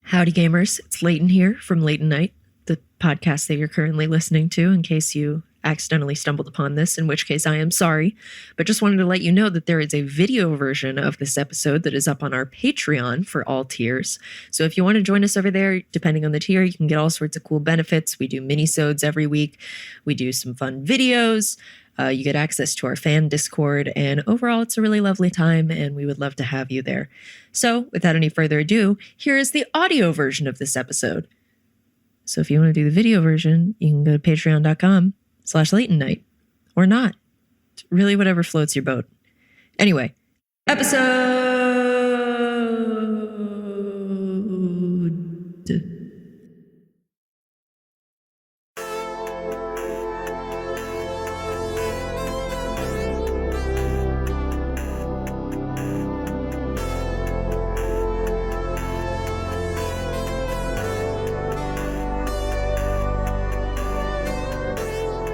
Howdy gamers, it's Leighton here from Leighton Night, the podcast that you're currently listening to in case you accidentally stumbled upon this, in which case I am sorry, but just wanted to let you know that there is a video version of this episode that is up on our Patreon for all tiers. So if you want to join us over there, depending on the tier, you can get all sorts of cool benefits. We do mini-sodes every week. We do some fun videos. You get access to our fan Discord, and overall, it's a really lovely time, and we would love to have you there. So, without any further ado, here is the audio version of this episode. So if you want to do the video version, you can go to patreon.com/Leighton Night, or not. It's really whatever floats your boat. Anyway, episode...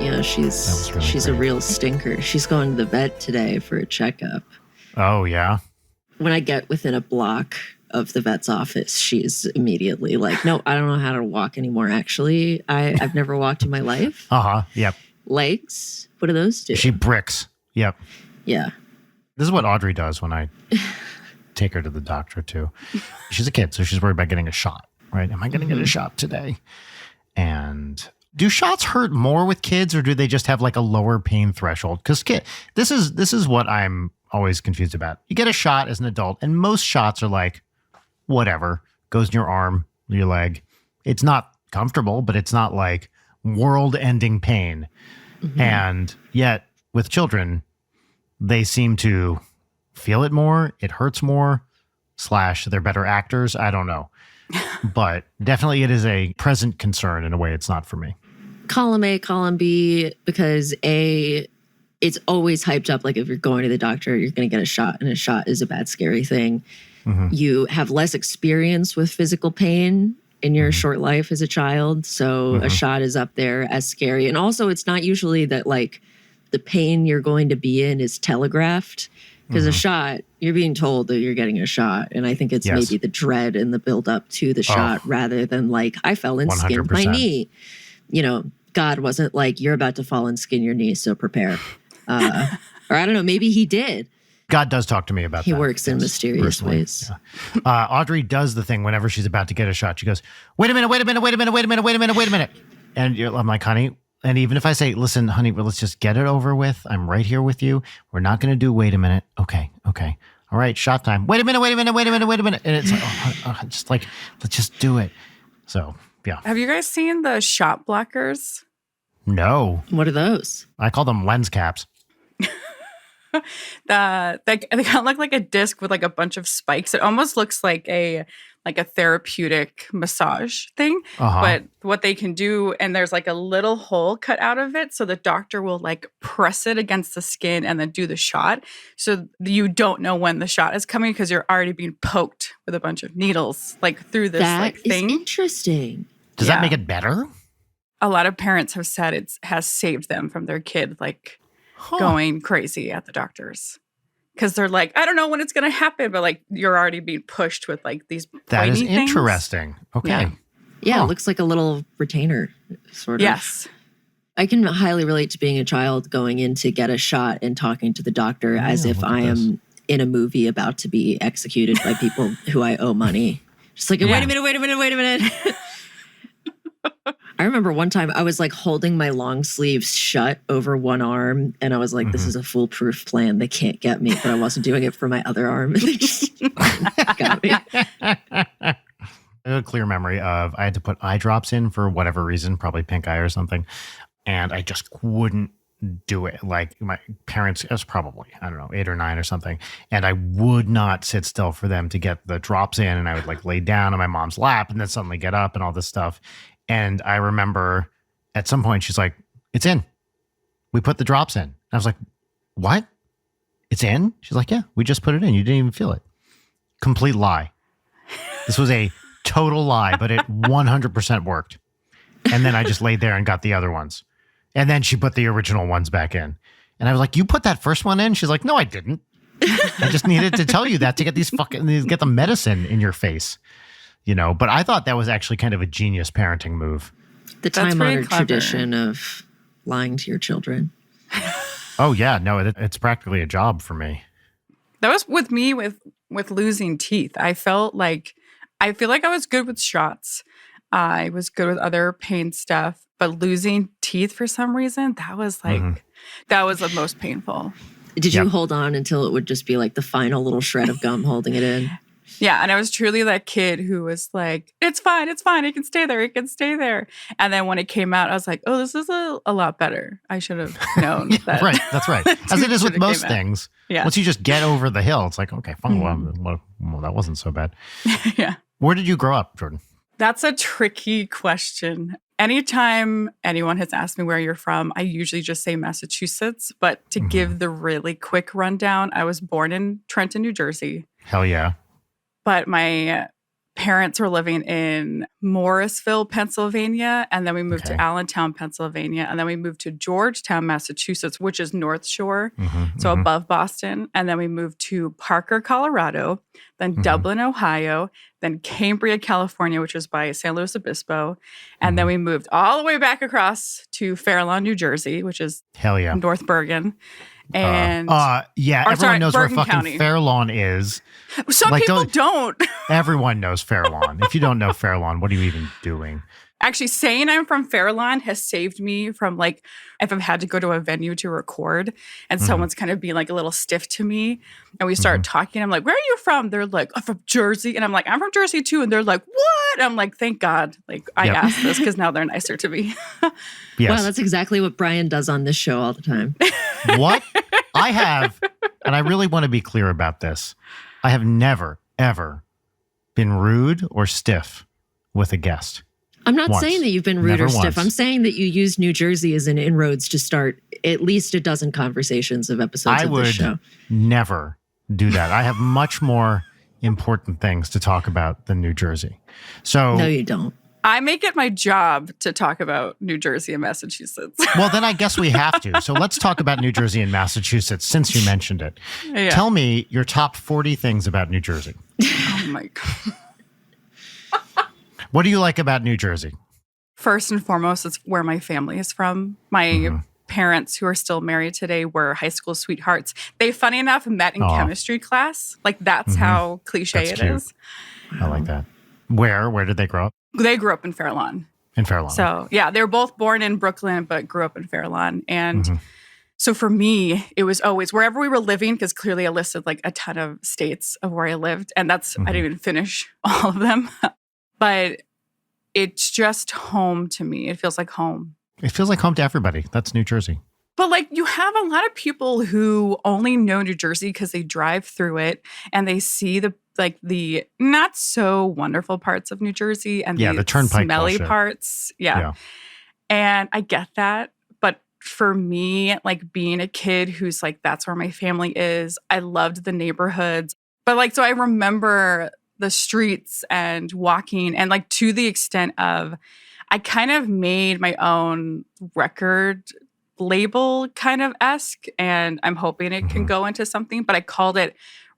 Yeah, she's a real stinker. She's going to the vet today for a checkup. Oh, yeah? When I get within a block of the vet's office, she's immediately like, no, I don't know how to walk anymore, actually. I've never walked in my life. Yep. Legs? What do those do? She bricks. Yep. Yeah. This is what Audrey does when I take her to the doctor, too. She's a kid, so she's worried about getting a shot, right? Am I going to get a shot today? And... do shots hurt more with kids, or do they just have like a lower pain threshold? Because this is what I'm always confused about. You get a shot as an adult, and most shots are like, whatever, goes in your arm, your leg. It's not comfortable, but it's not like world-ending pain. Mm-hmm. And yet, with children, they seem to feel it more. It hurts more. / they're better actors. I don't know. But definitely it is a present concern in a way it's not for me. Column A, column B, because A, it's always hyped up. Like if you're going to the doctor, you're going to get a shot, and a shot is a bad, scary thing. Mm-hmm. You have less experience with physical pain in your short life as a child. So a shot is up there as scary. And also it's not usually that like the pain you're going to be in is telegraphed. Because a shot, you're being told that you're getting a shot. And I think it's maybe the dread and the build up to the shot rather than like, I fell and 100%. Skinned my knee. You know, God wasn't like, you're about to fall and skin your knee, so prepare. Or I don't know, maybe he did. God does talk to me about that. He works in mysterious ways. Yeah. Audrey does the thing whenever she's about to get a shot. She goes, wait a minute. And I'm like, honey. And even if I say, listen, honey, well, let's just get it over with. I'm right here with you. We're not going to do wait a minute. Okay. All right, shot time. Wait a minute. And it's like, just like, let's just do it. So, yeah. Have you guys seen the shot blockers? No. What are those? I call them lens caps. They kind of look like a disc with like a bunch of spikes. It almost looks like a therapeutic massage thing. But what they can do, and there's like a little hole cut out of it, so the doctor will like press it against the skin and then do the shot. So you don't know when the shot is coming because you're already being poked with a bunch of needles like through this like thing. That is interesting. Does that make it better? A lot of parents have said it has saved them from their kid like going crazy at the doctors. Because they're like, I don't know when it's going to happen, but like you're already being pushed with like these pointy That is things. interesting. Okay. Yeah, it looks like a little retainer, sort of. Yes. I can highly relate to being a child going in to get a shot and talking to the doctor as if I am in a movie about to be executed by people who I owe money. Just like, wait a minute. I remember one time I was like holding my long sleeves shut over one arm, and I was like, this is a foolproof plan. They can't get me, but I wasn't doing it for my other arm. And they just got me. I have a clear memory of I had to put eye drops in for whatever reason, probably pink eye or something. And I just wouldn't do it. Like my parents, it was probably, I don't know, 8 or 9 or something. And I would not sit still for them to get the drops in. And I would like lay down on my mom's lap and then suddenly get up and all this stuff. And I remember at some point she's like, it's in. We put the drops in. And I was like, what? It's in? She's like, yeah, we just put it in. You didn't even feel it. Complete lie. This was a total lie, but it 100% worked. And then I just laid there and got the other ones. And then she put the original ones back in. And I was like, you put that first one in? She's like, no, I didn't. I just needed to tell you that to get get the medicine in your face. But I thought that was actually kind of a genius parenting move. The time-honored tradition of lying to your children. Oh, yeah. No, it's practically a job for me. That was with me with losing teeth. I feel like I was good with shots. I was good with other pain stuff, but losing teeth for some reason, that was that was the most painful. Did you hold on until it would just be like the final little shred of gum holding it in? Yeah, and I was truly that kid who was like, it's fine, it can stay there. And then when it came out, I was like, oh, this is a lot better. I should have known that. Right, that's right. As it is with most things. Yeah. Once you just get over the hill, it's like, okay, fine, well, that wasn't so bad. Yeah. Where did you grow up, Jordan? That's a tricky question. Anytime anyone has asked me where you're from, I usually just say Massachusetts. But to give the really quick rundown, I was born in Trenton, New Jersey. Hell yeah. But my parents were living in Morrisville, Pennsylvania, and then we moved to Allentown, Pennsylvania, and then we moved to Georgetown, Massachusetts, which is North Shore, so above Boston, and then we moved to Parker, Colorado, then Dublin, Ohio, then Cambria, California, which is by San Luis Obispo, and then we moved all the way back across to Fairlawn, New Jersey, which is North Bergen. And everyone knows Bergen where fucking County. Fairlawn is. Some people don't. Everyone knows Fairlawn. If you don't know Fairlawn, what are you even doing? Actually, saying I'm from Fairlawn has saved me from if I've had to go to a venue to record and someone's kind of being like a little stiff to me and we start talking. I'm like, where are you from? They're like, I'm from Jersey. And I'm like, I'm from Jersey too. And they're like, what? I'm like, thank God. I asked this because now they're nicer to me. Yes. Wow, that's exactly what Brian does on this show all the time. What I have, and I really want to be clear about this, I have never, ever been rude or stiff with a guest. I'm not saying that you've been rude Never or stiff. once. I'm saying that you use New Jersey as an inroads to start at least a dozen conversations of episodes of this show. I would never do that. I have much more important things to talk about than New Jersey. So no, you don't. I make it my job to talk about New Jersey and Massachusetts. Well, then I guess we have to. So let's talk about New Jersey and Massachusetts since you mentioned it. Yeah. Tell me your top 40 things about New Jersey. Oh my God. What do you like about New Jersey? First and foremost, it's where my family is from. My parents, who are still married today, were high school sweethearts. They, funny enough, met in chemistry class. That's how cliche it is. I like that. Where did they grow up? They grew up in Fairlawn. In Fairlawn. So, yeah, they were both born in Brooklyn, but grew up in Fairlawn. And so for me, it was always wherever we were living, because clearly I listed a ton of states of where I lived. And I didn't even finish all of them. But it's just home to me. It feels like home. It feels like home to everybody. That's New Jersey. But you have a lot of people who only know New Jersey because they drive through it and they see the not so wonderful parts of New Jersey and the turnpike smelly bullshit. parts. Yeah. And I get that. But for me, being a kid who's that's where my family is, I loved the neighborhoods. But so I remember the streets and walking and to the extent of I kind of made my own record label kind of esque, and I'm hoping it can go into something, but I called it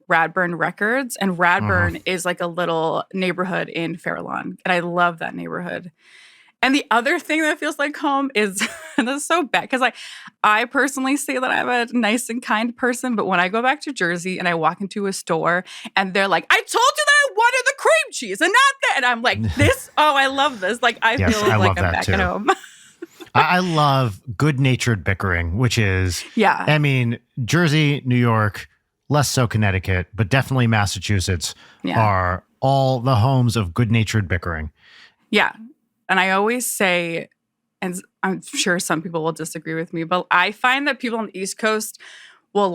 Radburn Records, and Radburn is a little neighborhood in Fairlawn, and I love that neighborhood. And the other thing that feels like home is, and this is so bad, because I personally say that I'm a nice and kind person, but when I go back to Jersey and I walk into a store and they're like, I told you that I wanted the cream cheese and not that. And I'm like, this, I love this. I feel like I'm back at home. I love good-natured bickering, which is, I mean, Jersey, New York, less so Connecticut, but definitely Massachusetts are all the homes of good-natured bickering. Yeah. And I always say, and I'm sure some people will disagree with me, but I find that people on the East Coast will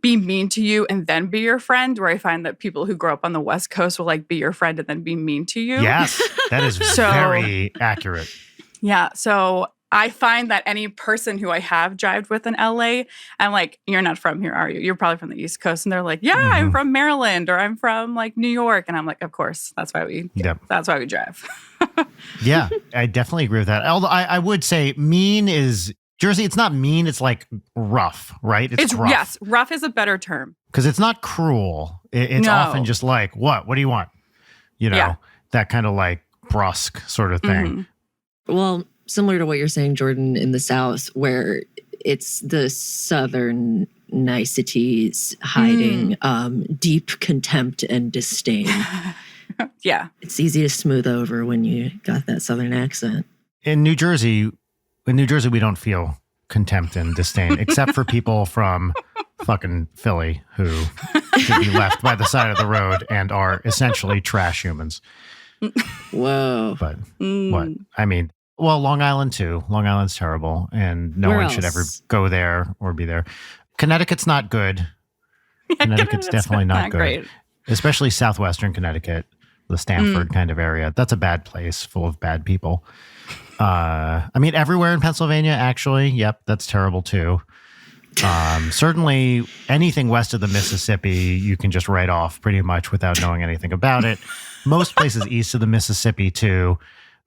be mean to you and then be your friend, where I find that people who grow up on the West Coast will be your friend and then be mean to you. Yes, that is very accurate. Yeah. So I find that any person who I have jived with in LA, I'm like, you're not from here, are you? You're probably from the East Coast. And they're like, yeah, I'm from Maryland, or I'm from New York. And I'm like, of course, that's why we drive. Yeah, I definitely agree with that. Although I would say mean is Jersey. It's not mean. It's rough, right? It's rough. Yes, rough is a better term. Because it's not cruel. It's often just what? What do you want? that kind of like brusque sort of thing. Well, similar to what you're saying, Jordan, in the South, where it's the Southern niceties hiding deep contempt and disdain. Yeah. It's easy to smooth over when you got that Southern accent. In New Jersey, we don't feel contempt and disdain, except for people from fucking Philly who should be left by the side of the road and are essentially trash humans. Whoa. But what? I mean, well, Long Island too. Long Island's terrible, and no one should ever go there or be there. Connecticut's not good. Connecticut's definitely not good. Great. Especially southwestern Connecticut, the Stamford kind of area. That's a bad place full of bad people. I mean, everywhere in Pennsylvania, actually. Yep, that's terrible too. Certainly anything west of the Mississippi, you can just write off pretty much without knowing anything about it. Most places east of the Mississippi too,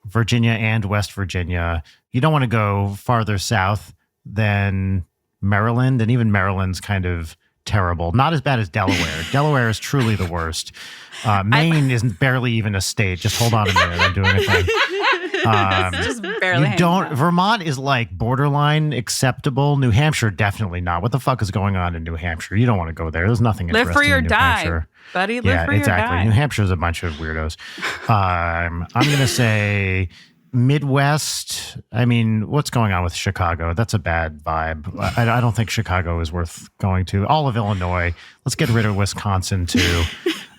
Virginia and West Virginia. You don't want to go farther south than Maryland, and even Maryland's kind of terrible. Not as bad as Delaware. Delaware is truly the worst. Maine isn't barely even a state. Just hold on a minute. I'm doing a thing. Just barely. Vermont is like borderline acceptable. New Hampshire, definitely not. What the fuck is going on in New Hampshire? You don't want to go there. There's nothing interesting for your in New die, Hampshire. Buddy. Live for your die. New Hampshire's a bunch of weirdos. I'm going to say Midwest. I mean, what's going on with Chicago? That's a bad vibe. I don't think Chicago is worth going to. All of Illinois. Let's get rid of Wisconsin too.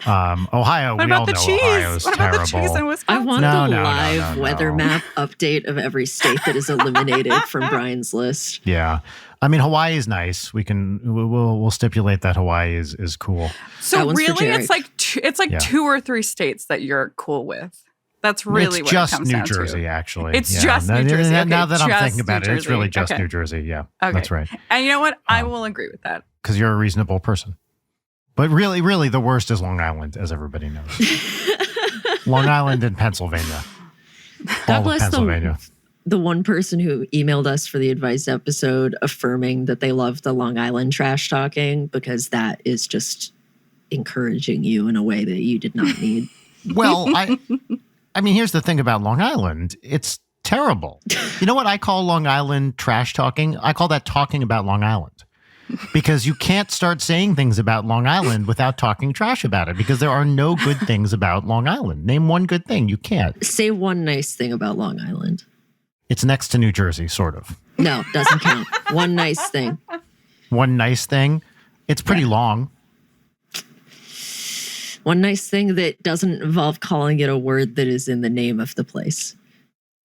Ohio, we all know Ohio's terrible. I want the live weather map update of every state that is eliminated from Brian's list. Yeah. I mean, Hawaii is nice. We'll stipulate that Hawaii is cool. So really, it's like 2 or 3 states that you're cool with. That's really what it comes down to. It's just New Jersey, actually. It's just New Jersey. Okay, now that I'm thinking about it, it's really just New Jersey. Yeah, that's right. And you know what? I will agree with that. Because you're a reasonable person. But really, the worst is Long Island, as everybody knows. Long Island and Pennsylvania. God bless the one person who emailed us for the advice episode affirming that they love the Long Island trash talking, because that is just encouraging you in a way that you did not need. Well, I mean, here's the thing about Long Island. It's terrible. You know what I call Long Island trash talking? I call that talking about Long Island. Because you can't start saying things about Long Island without talking trash about it, because there are no good things about Long Island. Name one good thing. You can't. Say one nice thing about Long Island. It's next to New Jersey, sort of. No, doesn't count. One nice thing. One nice thing? It's pretty long. One nice thing that doesn't involve calling it a word that is in the name of the place.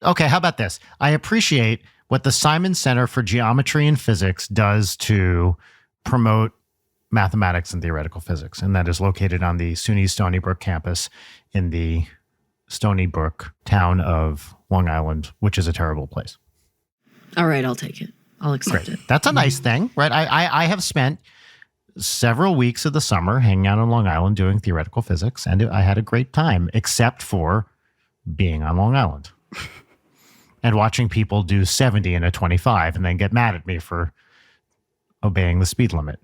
Okay, how about this? I appreciate what the Simon Center for Geometry and Physics does to promote mathematics and theoretical physics, and that is located on the SUNY Stony Brook campus in the Stony Brook town of Long Island, which is a terrible place. All right, I'll take it. I'll accept it. That's a nice thing, right? I have spent several weeks of the summer hanging out on Long Island doing theoretical physics, and I had a great time, except for being on Long Island. And watching people do 70 in a 25 and then get mad at me for obeying the speed limit.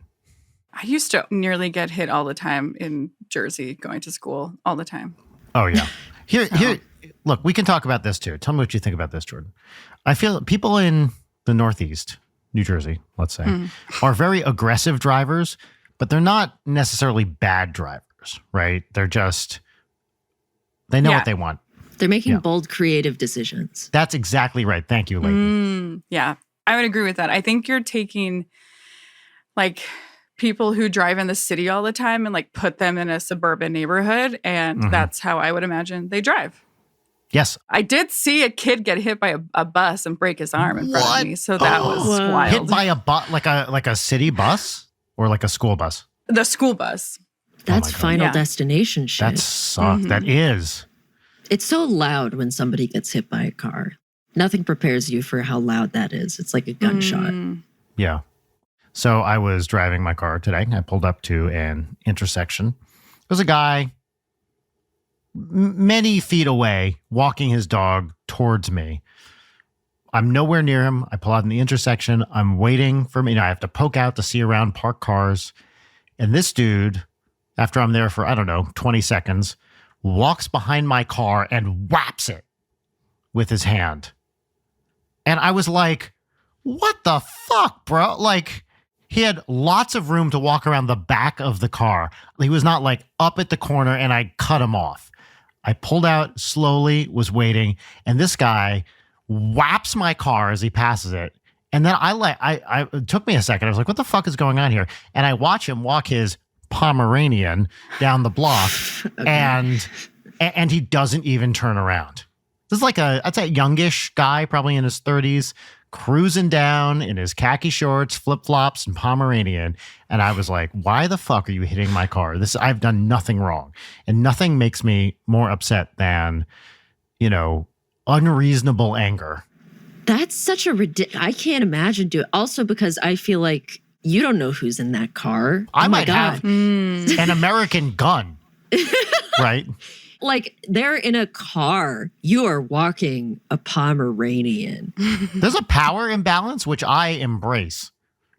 I used to nearly get hit all the time in Jersey going to school all the time. Oh, yeah. Here, look, we can talk about this too. Tell me what you think about this, Jordan. I feel people in the Northeast, New Jersey, let's say, are very aggressive drivers, but they're not necessarily bad drivers, right? They're just, they know what they want. They're making bold, creative decisions. That's exactly right. Thank you, Leighton. Yeah, I would agree with that. I think you're taking like people who drive in the city all the time and like put them in a suburban neighborhood. And that's how I would imagine they drive. Yes. I did see a kid get hit by a bus and break his arm in front of me. So that was wild. Hit by a bus, like a city bus or like a school bus? The school bus. That's Final Destination shit. That sucks. That is. It's so loud when somebody gets hit by a car. Nothing prepares you for how loud that is. It's like a gunshot. Yeah. So I was driving my car today. I pulled up to an intersection. There was a guy many feet away walking his dog towards me. I'm nowhere near him. I pull out in the intersection. I'm waiting for me. I have to poke out to see around parked cars. And this dude, after I'm there for, 20 seconds, walks behind my car and whaps it with his hand. And I was like, what the fuck, bro? Like, he had lots of room to walk around the back of the car. He was not like up at the corner and I cut him off. I pulled out slowly, was waiting, and this guy whaps my car as he passes it. And then it took me a second. I was like, what the fuck is going on here? And I watch him walk his Pomeranian down the block okay. and he doesn't even turn around. This is like I'd say a youngish guy, probably in his 30s, cruising down in his khaki shorts, flip-flops, and Pomeranian. And I was like, why the fuck are you hitting my car? I've done nothing wrong. And nothing makes me more upset than, unreasonable anger. That's such I can't imagine doing it. Also because I feel like you don't know who's in that car. I might have an American gun, right? Like, they're in a car. You are walking a Pomeranian. There's a power imbalance, which I embrace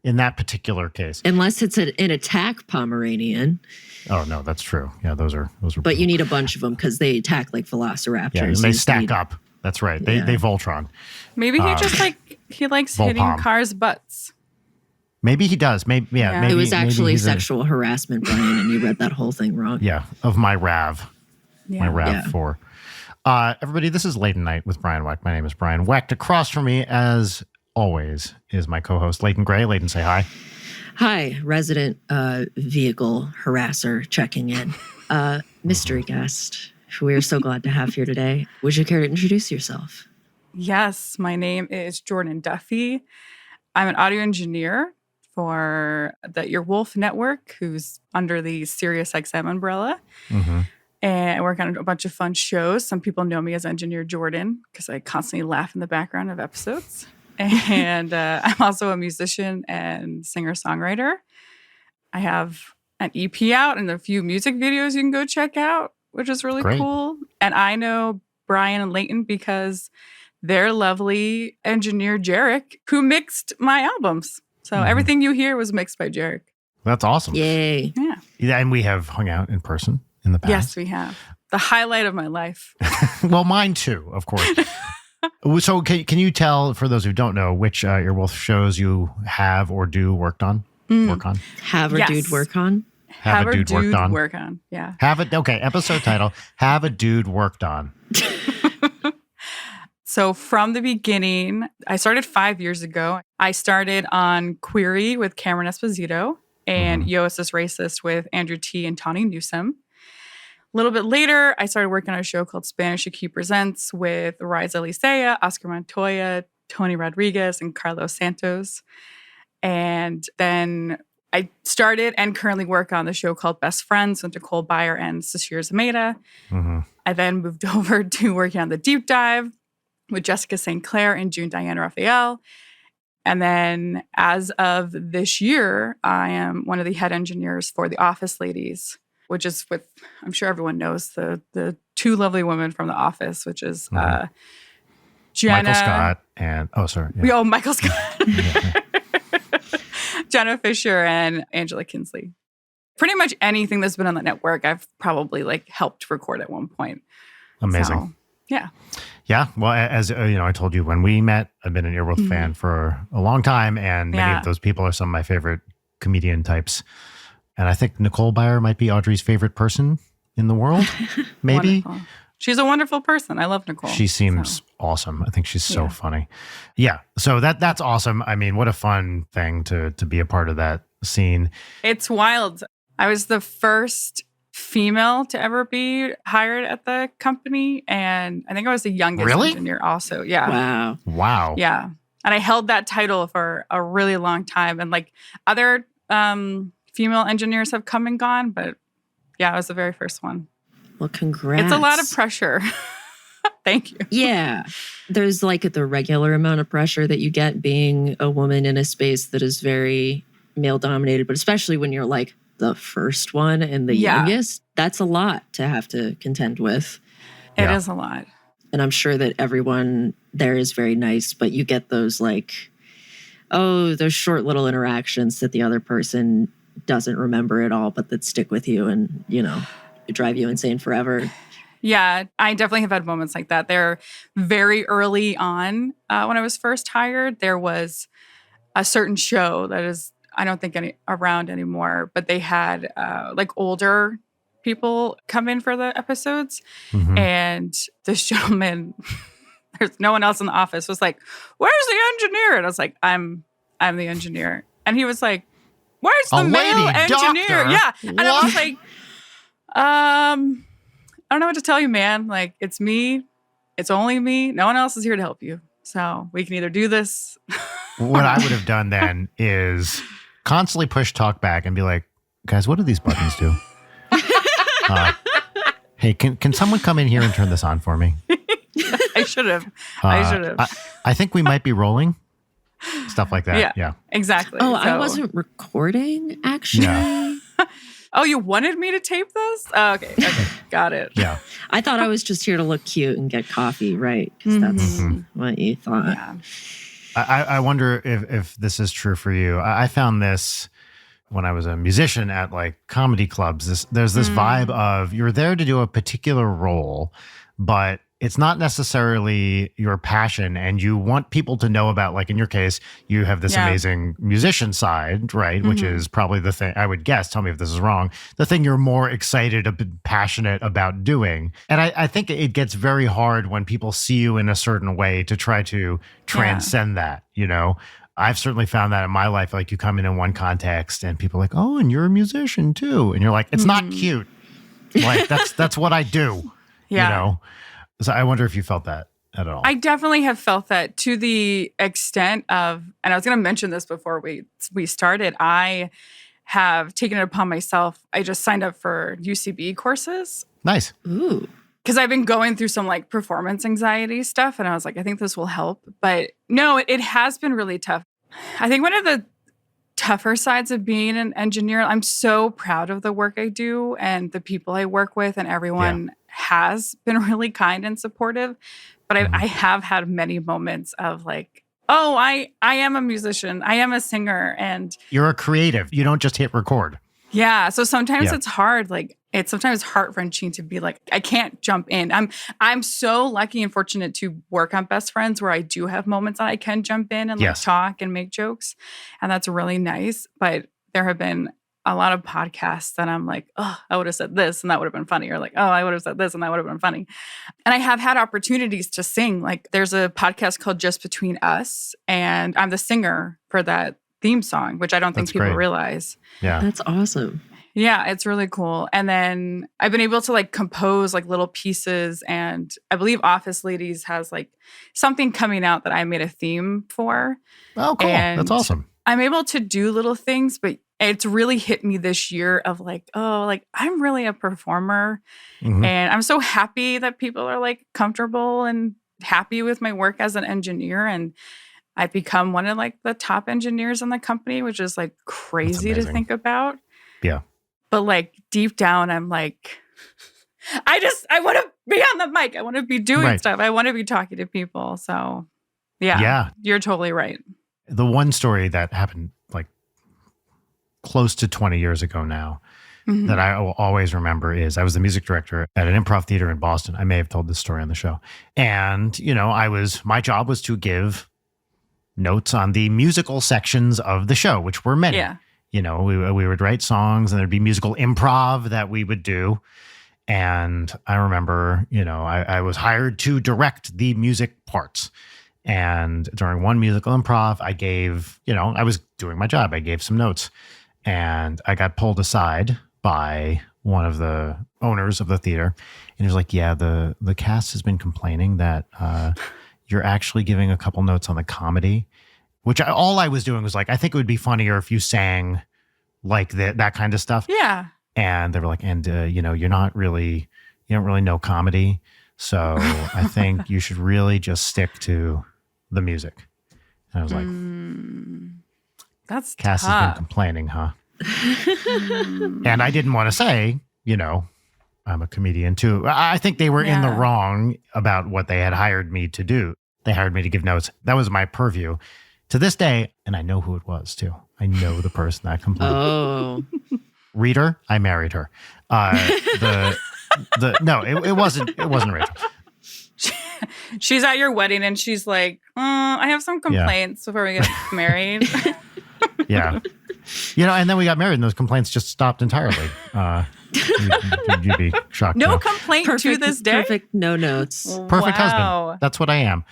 in that particular case. Unless it's an attack Pomeranian. Oh, no, that's true. Yeah, those are. But you need a bunch of them because they attack like velociraptors. Yeah, and they stack up. That's right. They Voltron. Maybe he likes hitting cars' butts. Maybe he does. Maybe it was actually sexual harassment, Brian, and you read that whole thing wrong. Yeah, of my RAV. Yeah. My RAV4. Everybody, this is Late at Night with Brian Weck. My name is Brian Weck. Across from me, as always, is my co-host, Leighton Gray. Leighton, say hi. Hi, resident vehicle harasser checking in. Mystery guest, who we are so glad to have here today. Would you care to introduce yourself? Yes, my name is Jordan Duffy. I'm an audio engineer for the Earwolf Network, who's under the SiriusXM umbrella. Mm-hmm. And I work on a bunch of fun shows. Some people know me as Engineer Jordan because I constantly laugh in the background of episodes. And I'm also a musician and singer-songwriter. I have an EP out and a few music videos you can go check out, which is really cool. And I know Brian and Leighton because their lovely engineer, Jarek, who mixed my albums. So everything you hear was mixed by Jarek. That's awesome. Yay. Yeah. And we have hung out in person in the past. Yes, we have. The highlight of my life. Well, mine too, of course. So can you tell, for those who don't know, which Earwolf shows you have or do worked on? Work on? Have or dude work on? Have a dude work on. Yeah. Okay, episode title, Have a Dude Worked On. So from the beginning, I started 5 years ago. I started on Query with Cameron Esposito and Yoast is Racist with Andrew T. and Tawny Newsome. A little bit later, I started working on a show called Spanish Aki Presents with Riza Licea, Oscar Montoya, Tony Rodriguez, and Carlos Santos. And then I started and currently work on the show called Best Friends with Nicole Byer and Sashir Zameda. I then moved over to working on The Deep Dive with Jessica St. Clair and June Diane Raphael. And then as of this year, I am one of the head engineers for The Office Ladies, which is with, I'm sure everyone knows, the two lovely women from The Office, which is Jenna. Michael Scott and, Yeah. Michael Scott. Jenna Fisher and Angela Kinsley. Pretty much anything that's been on the network, I've probably helped record at one point. Amazing. So, yeah. Yeah. Well, as I told you when we met, I've been an Earwolf fan for a long time, and many of those people are some of my favorite comedian types. And I think Nicole Byer might be Audrey's favorite person in the world. Maybe. Wonderful. She's a wonderful person. I love Nicole. She seems awesome. I think she's so funny. Yeah. So that's awesome. I mean, what a fun thing to be a part of that scene. It's wild. I was the first female to ever be hired at the company. And I think I was the youngest engineer also. Yeah. Wow. Yeah. And I held that title for a really long time. And other female engineers have come and gone. But yeah, I was the very first one. Well, congrats. It's a lot of pressure. Thank you. Yeah. There's the regular amount of pressure that you get being a woman in a space that is very male dominated, but especially when you're the first one and the youngest, that's a lot to have to contend with. It is a lot. And I'm sure that everyone there is very nice, but you get those those short little interactions that the other person doesn't remember at all, but that stick with you and, drive you insane forever. Yeah, I definitely have had moments like that. They're very early on when I was first hired. There was a certain show that is, I don't think around anymore, but they had like older people come in for the episodes. Mm-hmm. And this gentleman, there's no one else in the office, was like, "Where's the engineer?" And I was like, I'm the engineer. And he was like, "Where's the male engineer?" Doctor? Yeah. And I was like, I don't know what to tell you, man. Like, it's me. It's only me. No one else is here to help you. So we can either do this. What I would have done then is constantly push talk back and be like, guys, what do these buttons do? Hey, can someone come in here and turn this on for me? I should have. I think we might be rolling. Stuff like that. Yeah. Exactly. Oh, I wasn't recording, actually. Yeah. Oh, you wanted me to tape this? Oh, okay. Got it. Yeah. I thought I was just here to look cute and get coffee, right? Because that's what you thought. Yeah. I wonder if this is true for you. I found this when I was a musician at like comedy clubs. There's this vibe of you're there to do a particular role, but it's not necessarily your passion, and you want people to know about, like in your case, you have this amazing musician side, right? Which is probably the thing, I would guess, tell me if this is wrong, the thing you're more excited, passionate about doing. And I think it gets very hard when people see you in a certain way to try to transcend that, you know? I've certainly found that in my life. Like, you come in one context and people are like, oh, and you're a musician too. And you're like, it's not cute. Like, that's what I do, you know? So I wonder if you felt that at all. I definitely have felt that, to the extent of, and I was going to mention this before we started, I have taken it upon myself. I just signed up for UCB courses. Nice. Ooh. Because I've been going through some like performance anxiety stuff, and I was like, I think this will help. But no, it has been really tough. I think one of the tougher sides of being an engineer, I'm so proud of the work I do and the people I work with, and everyone has been really kind and supportive. But I have had many moments of like, oh, I am a musician. I am a singer. And you're a creative. You don't just hit record. Yeah. So sometimes it's hard. Like, it's sometimes heart-wrenching to be like, I can't jump in. I'm so lucky and fortunate to work on Best Friends, where I do have moments that I can jump in and like talk and make jokes. And that's really nice. But there have been a lot of podcasts that I'm like, oh, I would have said this and that would have been funny. Or like, oh, I would have said this and that would have been funny. And I have had opportunities to sing. Like, there's a podcast called Just Between Us, and I'm the singer for that theme song, which I don't think people realize. Yeah. That's awesome. Yeah, it's really cool. And then I've been able to like compose like little pieces, and I believe Office Ladies has like something coming out that I made a theme for. Oh, cool. And that's awesome. I'm able to do little things, but it's really hit me this year of like, oh, like I'm really a performer. And I'm so happy that people are like comfortable and happy with my work as an engineer. And I've become one of like the top engineers in the company, which is like crazy to think about. Yeah. But like deep down, I'm like, I want to be on the mic. I want to be doing stuff. I want to be talking to people. So yeah, you're totally right. The one story that happened like close to 20 years ago now that I will always remember is I was the music director at an improv theater in Boston. I may have told this story on the show. And, you know, my job was to give notes on the musical sections of the show, which were many. Yeah. You know, we would write songs, and there'd be musical improv that we would do. And I remember, you know, I was hired to direct the music parts. And during one musical improv, I gave, you know, I was doing my job. I gave some notes, and I got pulled aside by one of the owners of the theater. And he was like, yeah, the cast has been complaining that you're actually giving a couple notes on the comedy. Which all I was doing was like, I think it would be funnier if you sang like that kind of stuff. Yeah. And they were like, and you know, you don't really know comedy. So I think you should really just stick to the music. And I was like, that's Cass tough. has been complaining, huh? And I didn't want to say, you know, I'm a comedian too. I think they were in the wrong about what they had hired me to do. They hired me to give notes. That was my purview. To this day, and I know who it was too. I know the person that complained. Oh. Reader, I married her. it wasn't Rachel. She's at your wedding and she's like, I have some complaints before we get married. Yeah. And then we got married and those complaints just stopped entirely. You'd be shocked. No complaint to this day? Perfect, no notes. Perfect husband. That's what I am.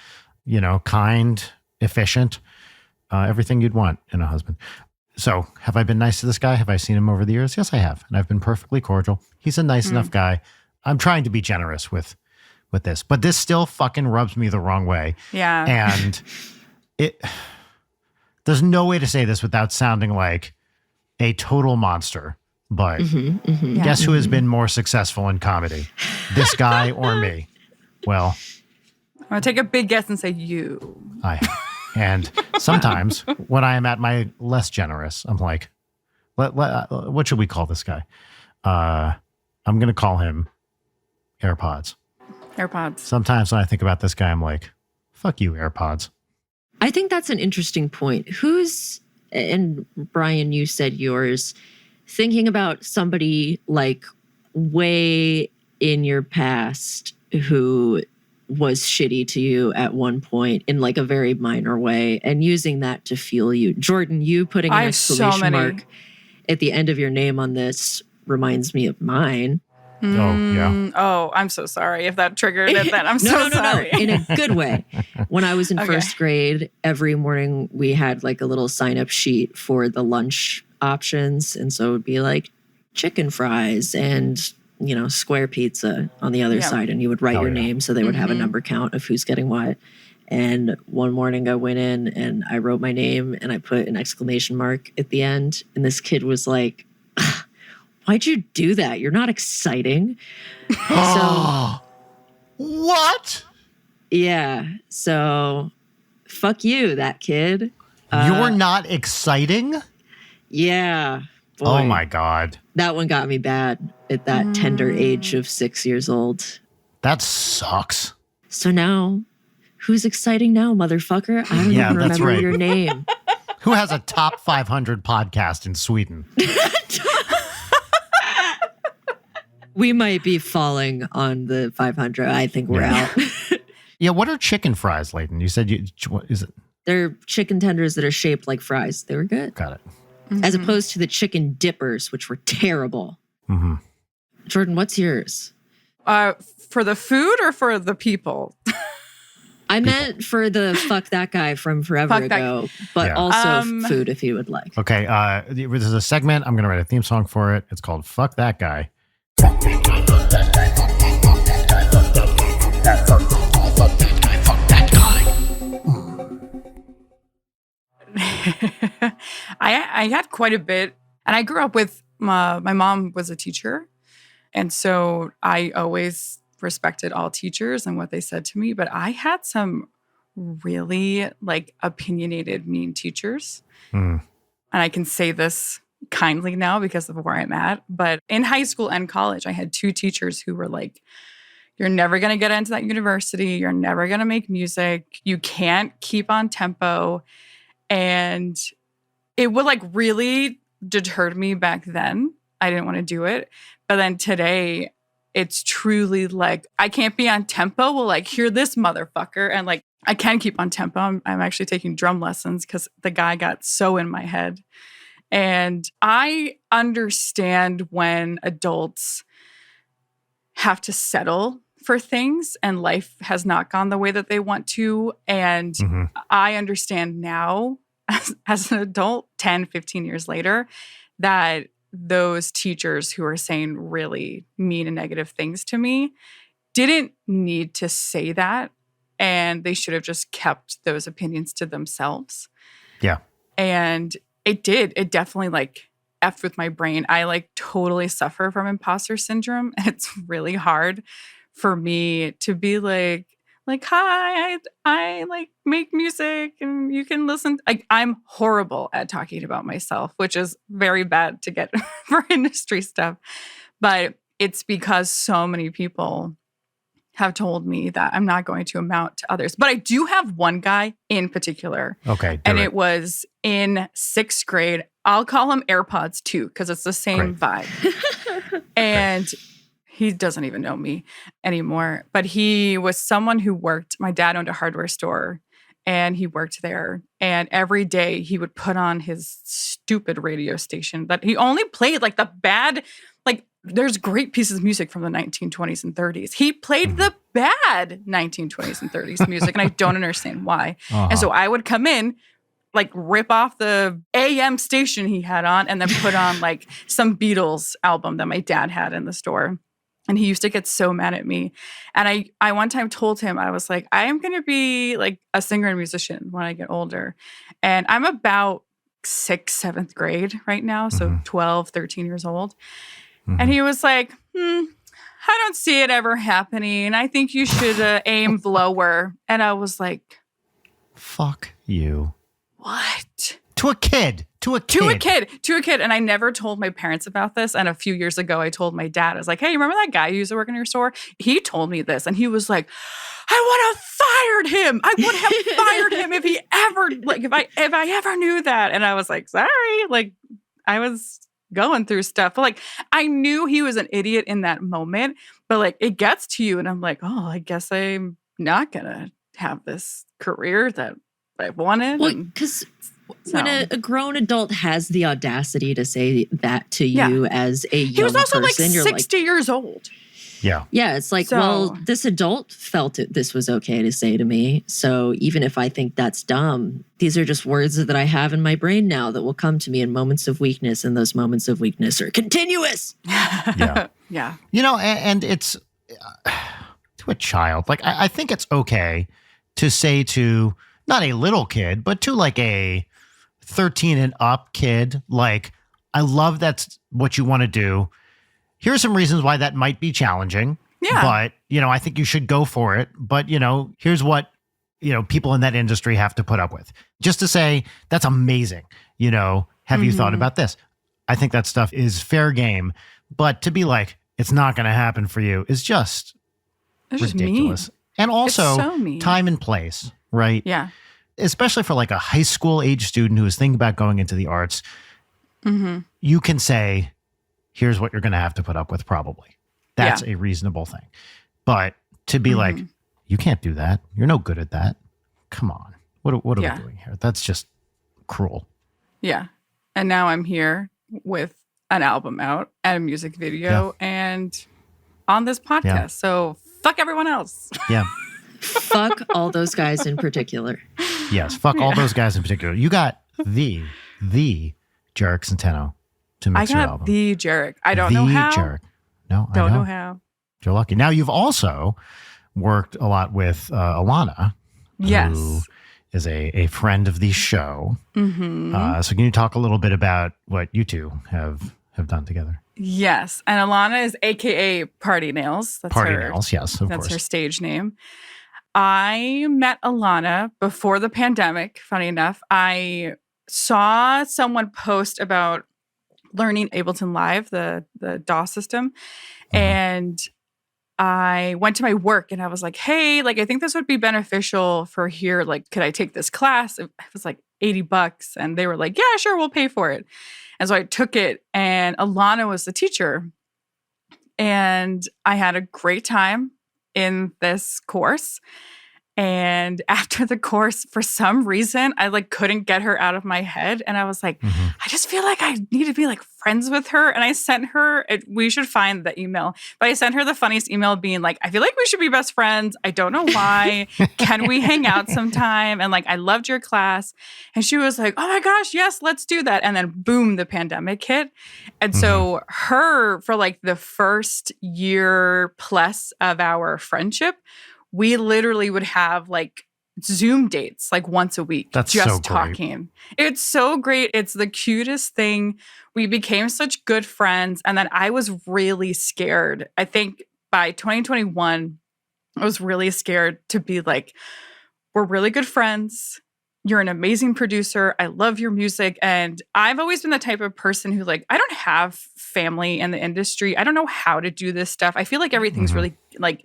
Kind, efficient, everything you'd want in a husband. So have I been nice to this guy? Have I seen him over the years? Yes, I have. And I've been perfectly cordial. He's a nice enough guy. I'm trying to be generous with this, but this still fucking rubs me the wrong way. Yeah. And there's no way to say this without sounding like a total monster, but guess who has been more successful in comedy? This guy or me? Well, I'm going to take a big guess and say you. I have. And sometimes when I am at my less generous, I'm like, what should we call this guy? I'm going to call him AirPods. AirPods. Sometimes when I think about this guy, I'm like, fuck you, AirPods. I think that's an interesting point. And Brian, you said yours, thinking about somebody like way in your past who was shitty to you at one point in like a very minor way and using that to fuel you. Jordan, you putting an exclamation mark at the end of your name on this reminds me of mine. Oh, yeah. Oh, I'm so sorry if that triggered it. Then I'm sorry. No, in a good way. When I was in first grade, every morning we had like a little sign-up sheet for the lunch options. And so it would be like chicken fries and, square pizza on the other side. And you would write your name so they would have a number count of who's getting what. And one morning I went in and I wrote my name and I put an exclamation mark at the end. And this kid was like, why'd you do that? You're not exciting. So, what? Yeah. So, fuck you, that kid. You're not exciting? Yeah. Boy, oh my God. That one got me bad at that tender age of 6 years old. That sucks. So now, who's exciting now, motherfucker? I don't even remember your name. Who has a top 500 podcast in Sweden? We might be falling on the 500. I think we're out. Yeah, what are chicken fries, Leighton? You said what is it? They're chicken tenders that are shaped like fries. They were good. Got it. As opposed to the chicken dippers, which were terrible. Mm-hmm. Jordan, what's yours? For the food or for the people? I meant for the fuck that guy from forever ago, but also food if you would like. Okay, this is a segment. I'm going to write a theme song for it. It's called Fuck That Guy. I had quite a bit, and I grew up with my mom was a teacher, and so I always respected all teachers and what they said to me, but I had some really opinionated, mean teachers. And I can say this kindly now because of where I'm at, but in high school and college, I had two teachers who were like, you're never going to get into that university. You're never going to make music. You can't keep on tempo. And it would really deterred me back then. I didn't want to do it. But then today, it's truly I can't be on tempo. Well, hear this motherfucker. And I can keep on tempo. I'm actually taking drum lessons because the guy got so in my head. And I understand when adults have to settle for things and life has not gone the way that they want to. And I understand now as an adult, 10, 15 years later, that those teachers who are saying really mean and negative things to me didn't need to say that. And they should have just kept those opinions to themselves. Yeah. And it did. It definitely effed with my brain. I totally suffer from imposter syndrome. And it's really hard for me to be hi, I make music and you can listen. I'm horrible at talking about myself, which is very bad to get for industry stuff. But it's because so many people have told me that I'm not going to amount to others. But I do have one guy in particular. Okay. And it was in 6th grade. I'll call him AirPods too, because it's the same vibe. And He doesn't even know me anymore. But he was someone who worked, my dad owned a hardware store and he worked there. And every day he would put on his stupid radio station that he only played like the bad, like there's great pieces of music from the 1920s and 30s. He played the bad 1920s and 30s music and I don't understand why. And so I would come in, like rip off the AM station he had on and then put on like some Beatles album that my dad had in the store. And he used to get so mad at me. And I one time told him, I was like, I am going to be like a singer and musician when I get older. And I'm about 6th, 7th grade right now. So 12, 13 years old. And he was like, I don't see it ever happening. I think you should aim lower. And I was like, fuck you. What? To a kid. And I never told my parents about this. And a few years ago, I told my dad, I was like, hey, remember that guy who used to work in your store? He told me this. And he was like, I would have fired him. I would have fired him if he ever, like, if I ever knew that. And I was like, sorry. Like, I was going through stuff. But like, I knew he was an idiot in that moment. But like, it gets to you. And I'm like, oh, I guess I'm not going to have this career that I wanted. Well, because when a grown adult has the audacity to say that to you as a young person, he was also person, like 60 years old. Yeah. Yeah, it's like, well, this adult felt this was okay to say to me. So even if I think that's dumb, these are just words that I have in my brain now that will come to me in moments of weakness, and those moments of weakness are continuous. Yeah. Yeah. You know, and it's to a child, like I think it's okay to say to not a little kid, but to like a 13 and up kid, like, I love that's what you want to do. Here's some reasons why that might be challenging. Yeah. But, you know, I think you should go for it. But, you know, here's what, you know, people in that industry have to put up with. Just to say, that's amazing. You know, have you thought about this? I think that stuff is fair game. But to be like, it's not going to happen for you is just ridiculous. And also so time and place, right? Yeah. Especially for like a high school age student who is thinking about going into the arts, you can say, here's what you're going to have to put up with probably. That's a reasonable thing. But to be like, you can't do that. You're no good at that. Come on. What are we doing here? That's just cruel. Yeah. And now I'm here with an album out and a music video and on this podcast. Yeah. So fuck everyone else. Yeah. Fuck all those guys in particular. Yes. Fuck all those guys in particular. You got the Jarek Centeno to mix your album. I got the Jarek. I don't know how. Jarek. No, don't I know. know how. You're lucky. Now you've also worked a lot with Alana. Yes. Who is a friend of the show. So can you talk a little bit about what you two have done together? Yes. And Alana is AKA Party Nails. That's Party her, Nails, yes, of course. That's her stage name. I met Alana before the pandemic, funny enough. I saw someone post about learning Ableton Live, the DAW system. And I went to my work and I was like, hey, like, I think this would be beneficial for here. Like, could I take this class? It was like $80. And they were like, yeah, sure, we'll pay for it. And so I took it and Alana was the teacher. And I had a great time in this course. And after the course, for some reason, I like couldn't get her out of my head. And I was like, I just feel like I need to be like friends with her. And I sent her, we should find the email, but I sent her the funniest email being like, I feel like we should be best friends. I don't know why. Can we hang out sometime? And like, I loved your class. And she was like, oh my gosh, yes, let's do that. And then boom, the pandemic hit. And so her, for like the first year plus of our friendship, we literally would have like Zoom dates like once a week. That's just so talking. It's so great. It's the cutest thing. We became such good friends. And then I was really scared. I think by 2021, I was really scared to be like, we're really good friends. You're an amazing producer. I love your music. And I've always been the type of person who like, I don't have family in the industry. I don't know how to do this stuff. I feel like everything's really like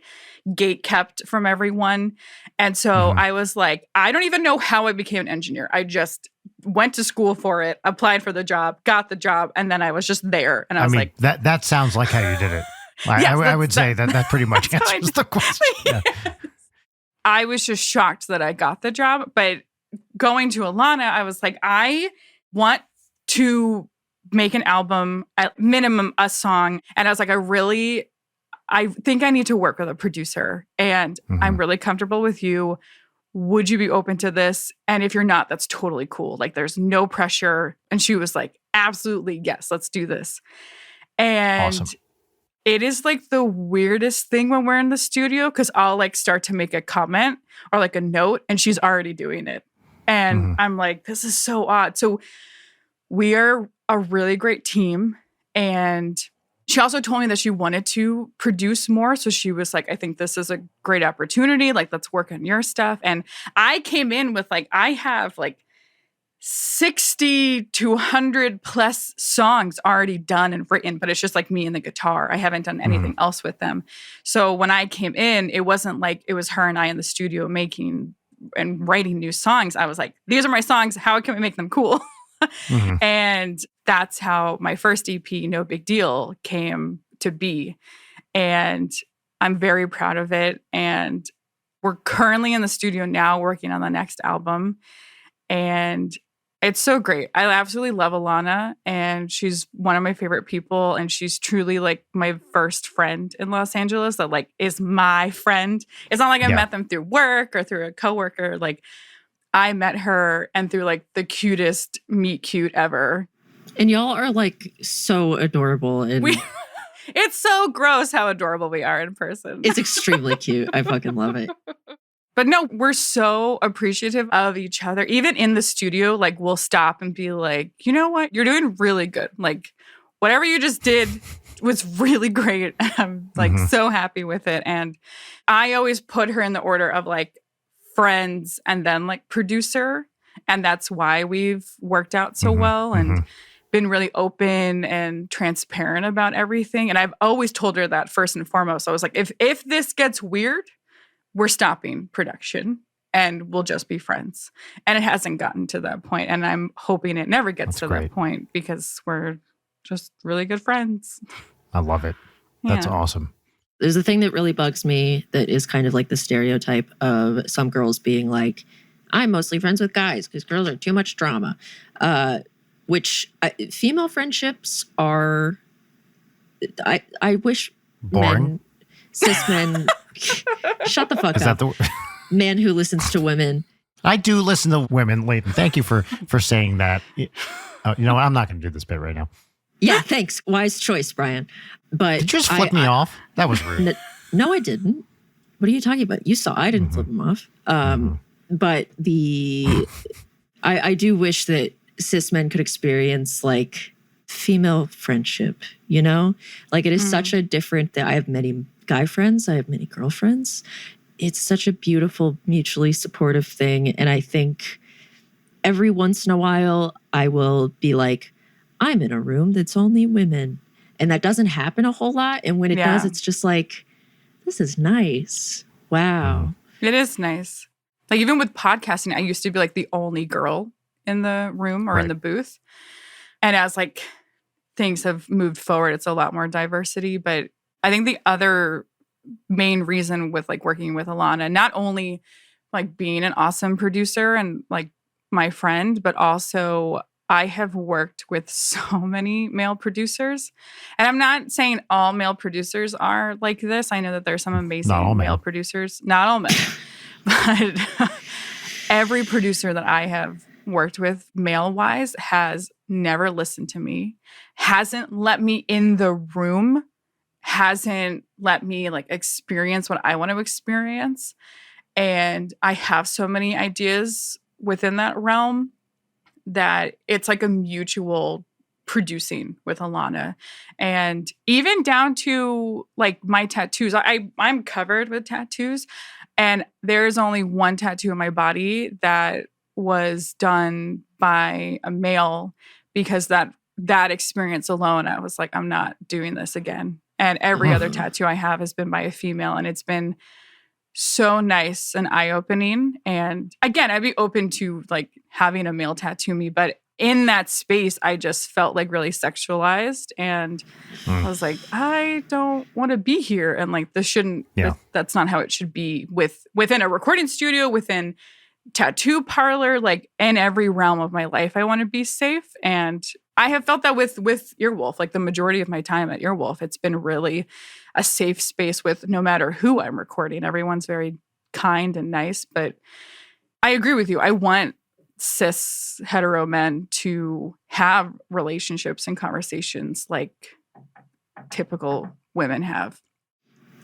gate kept from everyone. And so I was like, I don't even know how I became an engineer. I just went to school for it, applied for the job, got the job, and then I was just there. And I was mean, like, that sounds like how you did it. I would say that pretty much answers the question. Yeah. I was just shocked that I got the job. But going to Alana, I was like, I want to make an album, at minimum a song. And I was like, I think I need to work with a producer. And I'm really comfortable with you. Would you be open to this? And if you're not, that's totally cool. Like, there's no pressure. And she was like, absolutely, yes, let's do this. And awesome. It is like the weirdest thing when we're in the studio, because I'll like start to make a comment or like a note and she's already doing it. And I'm like, this is so odd. So we are a really great team. And she also told me that she wanted to produce more. So she was like, I think this is a great opportunity. Like, let's work on your stuff. And I came in with like, I have like 60 to 100 plus songs already done and written, but it's just like me and the guitar. I haven't done anything else with them. So when I came in, it wasn't like it was her and I in the studio making and writing new songs. I was like, these are my songs. How can we make them cool? And that's how my first EP, No Big Deal, came to be. And I'm very proud of it. And we're currently in the studio now working on the next album. And it's so great. I absolutely love Alana, and she's one of my favorite people. And she's truly like my first friend in Los Angeles that like is my friend. It's not like I met them through work or through a coworker. Like, I met her and through like the cutest meet cute ever. And y'all are like so adorable. And it's so gross how adorable we are in person. It's extremely cute. I fucking love it. But no, we're so appreciative of each other. Even in the studio, like, we'll stop and be like, you know what? You're doing really good. Like, whatever you just did was really great. I'm like so happy with it. And I always put her in the order of like friends and then like producer. And that's why we've worked out so well and been really open and transparent about everything. And I've always told her that first and foremost. I was like, if this gets weird, we're stopping production and we'll just be friends. And it hasn't gotten to that point. And I'm hoping it never gets that point, because we're just really good friends. I love it. That's awesome. There's a thing that really bugs me that is kind of like the stereotype of some girls being like, I'm mostly friends with guys because girls are too much drama. Female friendships are, I wish boring. Cis men, shut the fuck up. Man who listens to women. I do listen to women, Leighton. Thank you for saying that. You know, I'm not going to do this bit right now. Yeah, thanks. Wise choice, Brian. But did you just flip me off? That was rude. No, I didn't. What are you talking about? You saw I didn't flip him off. But I do wish that cis men could experience like female friendship, you know? Like, it is such a different that I have many guy friends, I have many girlfriends. It's such a beautiful, mutually supportive thing. And I think every once in a while I will be like, I'm in a room that's only women. And that doesn't happen a whole lot. And when it does, it's just like, this is nice. Wow. It is nice. Like, even with podcasting, I used to be like the only girl in the room or in the booth. And as like things have moved forward, it's a lot more diversity. But I think the other main reason with like working with Alana, not only like being an awesome producer and like my friend, but also I have worked with so many male producers. And I'm not saying all male producers are like this. I know that there's some amazing male producers, not all men, but every producer that I have worked with male-wise has never listened to me, hasn't let me in the room, hasn't let me like experience what I want to experience. And I have so many ideas within that realm that it's like a mutual producing with Alana. And even down to like my tattoos, I'm covered with tattoos, and there's only one tattoo on my body that was done by a male, because that experience alone, I was like, I'm not doing this again. And every other tattoo I have has been by a female, and it's been so nice and eye-opening. And again, I'd be open to like having a male tattoo me, but in that space, I just felt like really sexualized. And I was like, I don't want to be here. And like, this shouldn't, that's not how it should be within a recording studio, within tattoo parlor, like in every realm of my life, I want to be safe. And I have felt that with Earwolf, like the majority of my time at Earwolf, it's been really a safe space with no matter who I'm recording. Everyone's very kind and nice, but I agree with you. I want cis hetero men to have relationships and conversations like typical women have.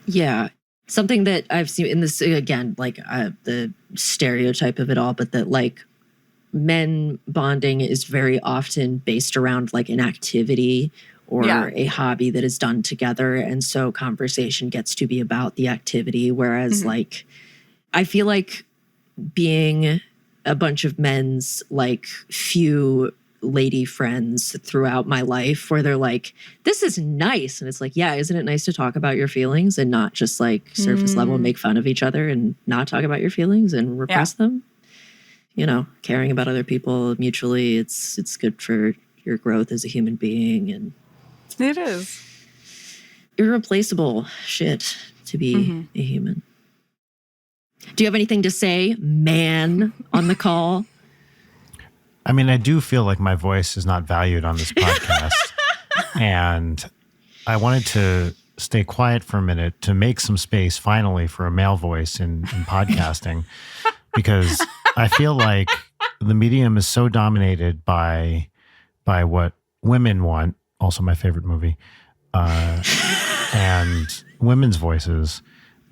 Yeah. Something that I've seen in this, again, like the stereotype of it all, but that like men bonding is very often based around like an activity or a hobby that is done together. And so conversation gets to be about the activity. Whereas like, I feel like being a bunch of men's like few lady friends throughout my life where they're like, this is nice. And it's like, yeah, isn't it nice to talk about your feelings and not just like surface level make fun of each other and not talk about your feelings and repress them? You know, caring about other people mutually, it's good for your growth as a human being. And it is irreplaceable shit to be a human. Do you have anything to say, man, on the call? I mean, I do feel like my voice is not valued on this podcast. And I wanted to stay quiet for a minute to make some space finally for a male voice in podcasting. Because I feel like the medium is so dominated by what women want, also my favorite movie, and women's voices,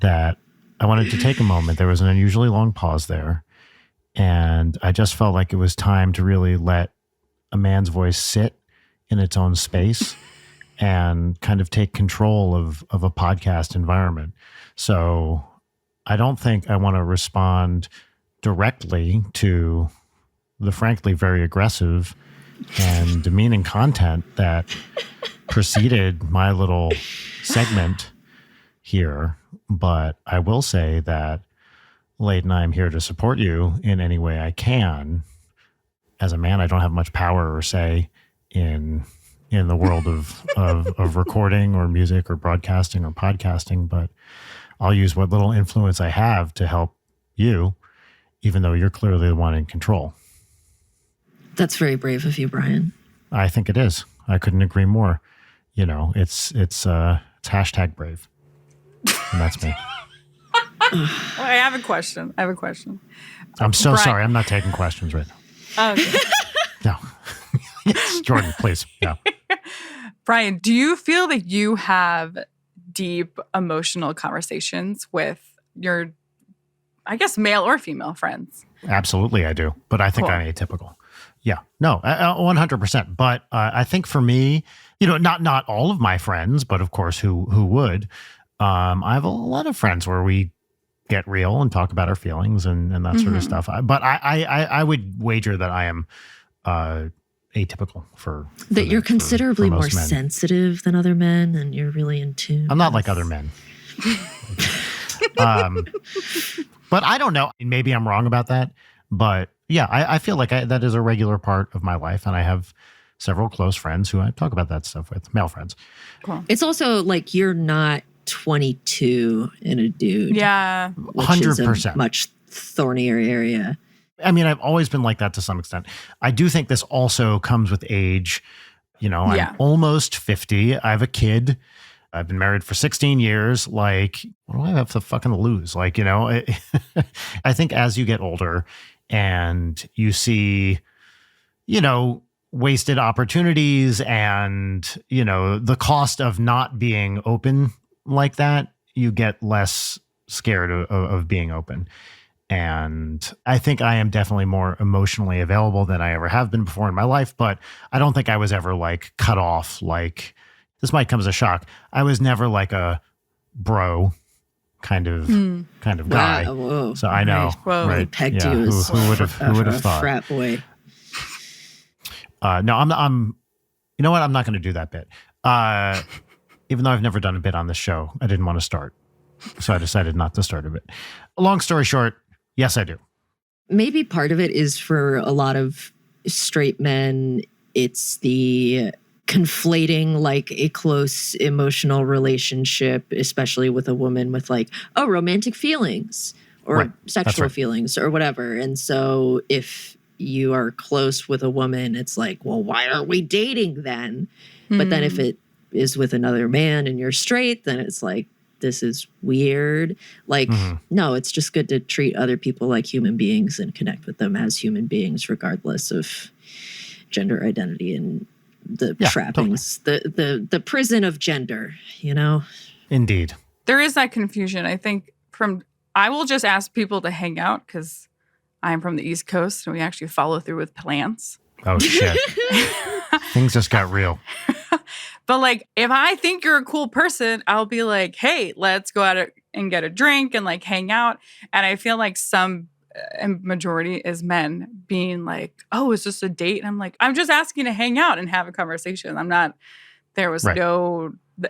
that I wanted to take a moment. There was an unusually long pause there. And I just felt like it was time to really let a man's voice sit in its own space and kind of take control of a podcast environment. So I don't think I want to respond directly to the frankly very aggressive and demeaning content that preceded my little segment here. But I will say that Leighton, I'm here to support you in any way I can. As a man, I don't have much power or say in the world of recording or music or broadcasting or podcasting, but I'll use what little influence I have to help you, even though you're clearly the one in control. That's very brave of you, Brian. I think it is. I couldn't agree more. You know, it's hashtag brave. And that's me. I have a question. I'm so Brian. Sorry. I'm not taking questions right now. Oh, okay. No. Yes, Jordan, please. Yeah. Brian, do you feel that you have deep emotional conversations with your, I guess, male or female friends? Absolutely, I do. But I think I'm atypical. Yeah. No, 100%. But I think for me, you know, not all of my friends, but of course, who would. I have a lot of friends where we get real and talk about our feelings and that sort of stuff. But I would wager that I am atypical for that. You're considerably more sensitive than other men, and you're really in tune. I'm not like other men. But I don't know. Maybe I'm wrong about that. But yeah, I feel like that is a regular part of my life, and I have several close friends who I talk about that stuff with, male friends. Cool. It's also like you're not 22 and a dude. Yeah. 100%. A much thornier area. I mean, I've always been like that to some extent. I do think this also comes with age. You know, I'm almost 50. I have a kid. I've been married for 16 years. Like, what do I have to fucking lose? Like, you know, I think as you get older and you see, you know, wasted opportunities and, you know, the cost of not being open like that, you get less scared of being open. And I think I am definitely more emotionally available than I ever have been before in my life, but I don't think I was ever like cut off. Like, this might come as a shock. I was never like a bro kind of guy. Whoa. So I know. Whoa. Right? Pegged you as who would have thought? Frat boy. No, I'm. You know what? I'm not going to do that bit. Even though I've never done a bit on this show, I didn't want to start, so I decided not to start a bit. Long story short, yes, I do. Maybe part of it is for a lot of straight men, it's the conflating like a close emotional relationship, especially with a woman, with like, oh, romantic feelings or sexual feelings or whatever. And so if you are close with a woman, it's like, well, why are we dating then? But then if it is with another man and you're straight, then it's like, this is weird. Like, no, it's just good to treat other people like human beings and connect with them as human beings, regardless of gender identity and the trappings, the prison of gender, you know? Indeed. There is that confusion. I think I will just ask people to hang out because I'm from the East Coast and we actually follow through with plans. Oh, shit. Things just got real. But like, if I think you're a cool person, I'll be like, hey, let's go out and get a drink and like hang out. And I feel like some majority is men being like, oh, is this a date? And I'm like, I'm just asking to hang out and have a conversation. There was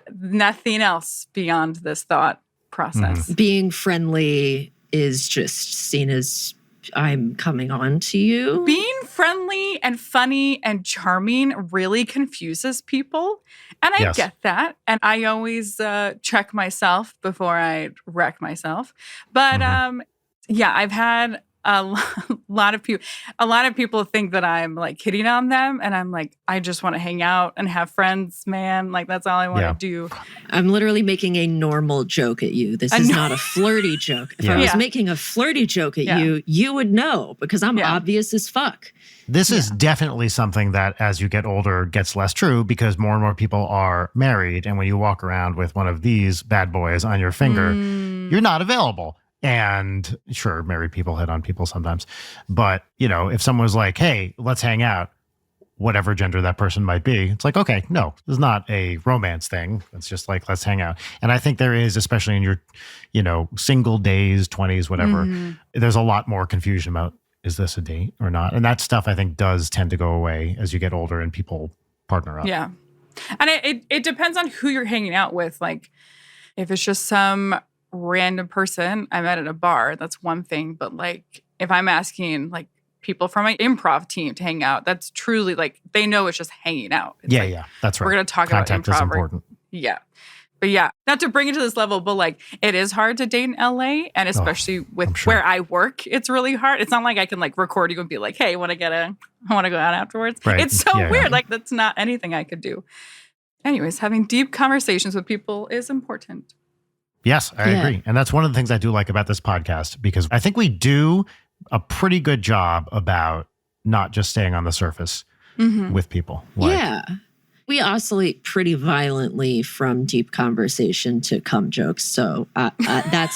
nothing else beyond this thought process. Being friendly is just seen as I'm coming on to you. Being friendly and funny and charming really confuses people. And I get that. And I always check myself before I wreck myself. But I've had a lot of people think that I'm like hitting on them, and I'm like, I just want to hang out and have friends, man. Like that's all I want to do. I'm literally making a normal joke at you. This is not a flirty joke. If I was making a flirty joke at you, you would know because I'm obvious as fuck. This is definitely something that as you get older gets less true because more and more people are married. And when you walk around with one of these bad boys on your finger, you're not available. And sure, married people hit on people sometimes. But, you know, if someone was like, hey, let's hang out, whatever gender that person might be, it's like, okay, no, this is not a romance thing. It's just like, let's hang out. And I think there is, especially in your, you know, single days, 20s, whatever, there's a lot more confusion about, is this a date or not? And that stuff I think does tend to go away as you get older and people partner up. Yeah. And it depends on who you're hanging out with. Like if it's just some random person I met at a bar, that's one thing. But like if I'm asking like people from my improv team to hang out, that's truly like they know it's just hanging out. It's that's right. We're going to talk Contact about improv. is important. But yeah, not to bring it to this level, but like it is hard to date in LA, and especially with where I work, it's really hard. It's not like I can like record you and be like, hey, I want to go out afterwards. Right. It's so weird. Like that's not anything I could do. Anyways, having deep conversations with people is important. Yes, I agree. And that's one of the things I do like about this podcast, because I think we do a pretty good job about not just staying on the surface with people. We oscillate pretty violently from deep conversation to cum jokes. So that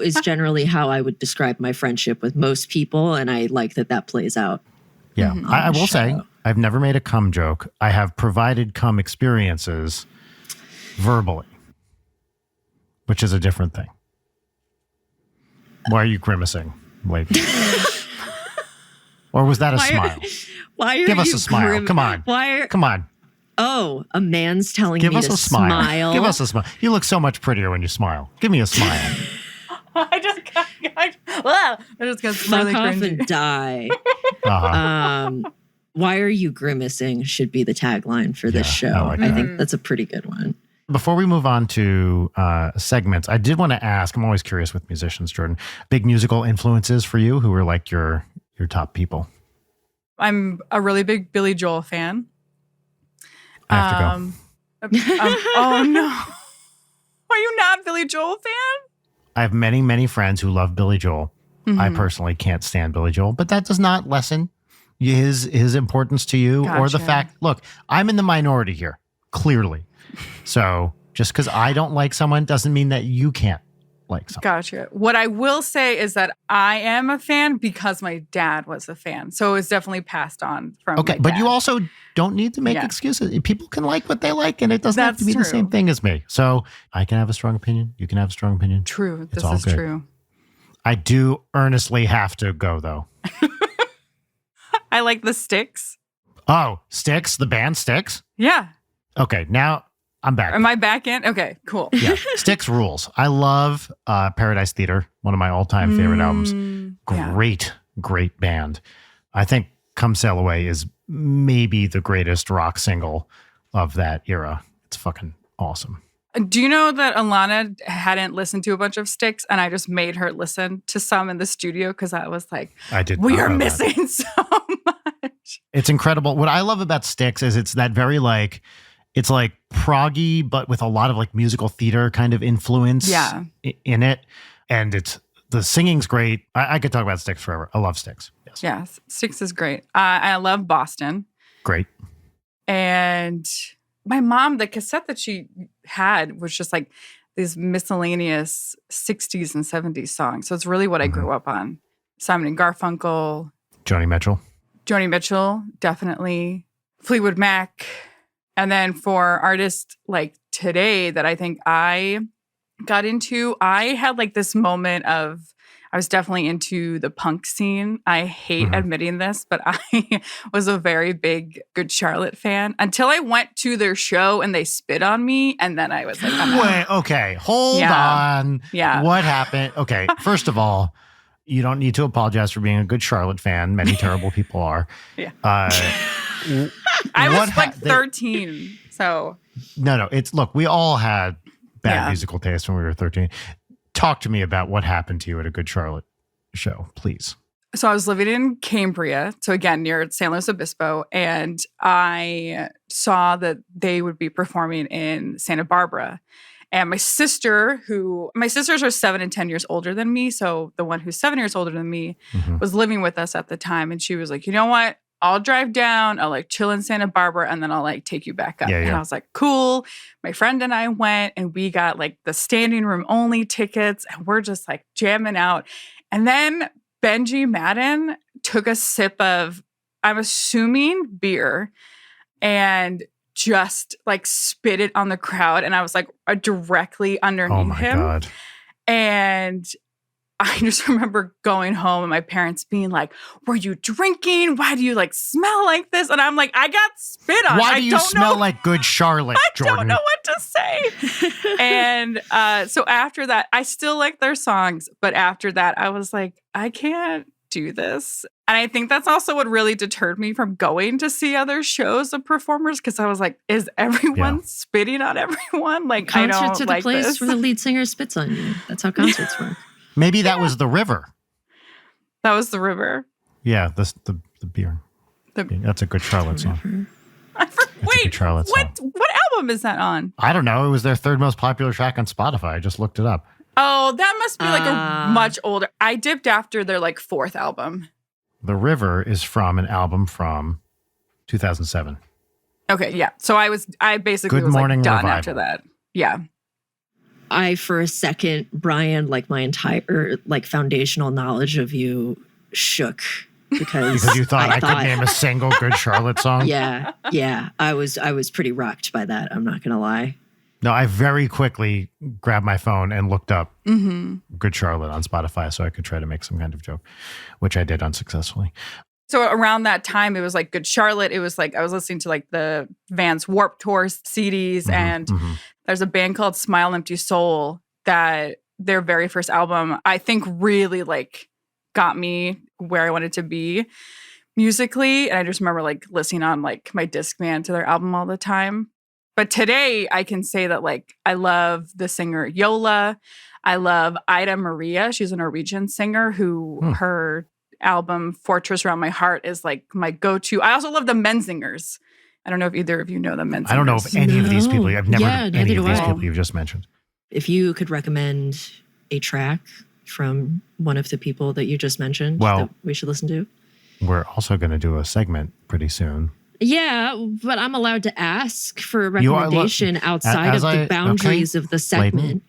is generally how I would describe my friendship with most people. And I like that plays out. Yeah, I will say I've never made a cum joke. I have provided cum experiences verbally, which is a different thing. Why are you grimacing, lady? Or was that a smile? Give us a smile. Come on. Come on. Oh, a man's telling me to smile. Give us a smile. You look so much prettier when you smile. Give me a smile. I just got fuck off and die. Why are you grimacing should be the tagline for this show. I think that's a pretty good one. Before we move on to segments, I did want to ask, I'm always curious with musicians, Jordan, big musical influences for you who are like your top people? I'm a really big Billy Joel fan. I have to go. Oh, no. Are you not a Billy Joel fan? I have many, many friends who love Billy Joel. I personally can't stand Billy Joel, but that does not lessen his importance to you or the fact, look, I'm in the minority here, clearly. So just because I don't like someone doesn't mean that you can't like someone. Gotcha. What I will say is that I am a fan because my dad was a fan. So it's definitely passed on from my dad. But you also don't need to make excuses. People can like what they like, and it doesn't have to be the same thing as me. So I can have a strong opinion. You can have a strong opinion. True. This is true. I do earnestly have to go, though. I like the Styx. Oh, Styx? The band Styx? Yeah. Okay, now I'm back. Am I back in? Okay, cool. Yeah, Styx rules. I love Paradise Theater, one of my all-time favorite albums. Great band. I think Come Sail Away is maybe the greatest rock single of that era. It's fucking awesome. Do you know that Alana hadn't listened to a bunch of Styx, and I just made her listen to some in the studio because I was like, we are missing so much. It's incredible. What I love about Styx is it's that very like, it's like proggy, but with a lot of like musical theater kind of influence in it. And the singing's great. I could talk about Styx forever. I love Styx. Yes. Yeah, Styx is great. I love Boston. Great. And my mom, the cassette that she had was just like these miscellaneous 60s and 70s songs. So it's really what I grew up on. Simon and Garfunkel. Joni Mitchell, definitely. Fleetwood Mac. And then for artists like today that I think I got into, I had like this moment of, I was definitely into the punk scene. I hate admitting this, but I was a very big Good Charlotte fan until I went to their show and they spit on me. And then I was like, wait, okay, hold on. Yeah. What happened? Okay, first of all, you don't need to apologize for being a Good Charlotte fan. Many terrible people are. Yeah. I was like 13, so. No. Look, we all had bad musical taste when we were 13. Talk to me about what happened to you at a Good Charlotte show, please. So I was living in Cambria, so again, near San Luis Obispo, and I saw that they would be performing in Santa Barbara. And my sisters are 7 and 10 years older than me, so the one who's 7 years older than me was living with us at the time, and she was like, you know what? I'll drive down, I'll like chill in Santa Barbara, and then I'll like take you back up. And I was like, cool. My friend and I went and we got like the standing room only tickets and we're just like jamming out. And then Benji Madden took a sip of, I'm assuming beer, and just like spit it on the crowd. And I was like directly underneath him. God. And I just remember going home and my parents being like, were you drinking? Why do you like smell like this? And I'm like, I got spit on. Why do you smell like Good Charlotte, Jordan? I don't know what to say. And so after that, I still like their songs. But after that, I was like, I can't do this. And I think that's also what really deterred me from going to see other shows of performers, because I was like, is everyone spitting on everyone? Like, concerts I don't are the like place this. where the lead singer spits on you. That's how concerts work. Maybe that was the river. That was the river. Yeah, the beer. That's a Good Charlotte song. Wait, what album is that on? I don't know. It was their third most popular track on Spotify. I just looked it up. Oh, that must be like a much older. I dipped after their like fourth album. The River is from an album from 2007. Okay, yeah. So I basically Good was Morning like done Revival. after that. Yeah. I, for a second, Brian, like my entire like foundational knowledge of you shook because you thought I could name a single Good Charlotte song. Yeah. I was pretty rocked by that. I'm not gonna lie. No, I very quickly grabbed my phone and looked up Good Charlotte on Spotify so I could try to make some kind of joke, which I did unsuccessfully. So around that time, it was like Good Charlotte. It was like I was listening to like the Vans Warped Tour CDs, and there's a band called Smile Empty Soul that their very first album, I think, really like got me where I wanted to be musically. And I just remember like listening on like my Discman to their album all the time. But today I can say that like I love the singer Yola. I love Ida Maria. She's a Norwegian singer who her album Fortress Around My Heart is like my go-to. I also love the Menzingers. I don't know if either of you know the Menzingers. I don't know if any of these people. I've never heard any of these I. people you've just mentioned. If you could recommend a track from one of the people that you just mentioned that we should listen to. We're also going to do a segment pretty soon. Yeah, but I'm allowed to ask for a recommendation outside of the boundaries of the segment.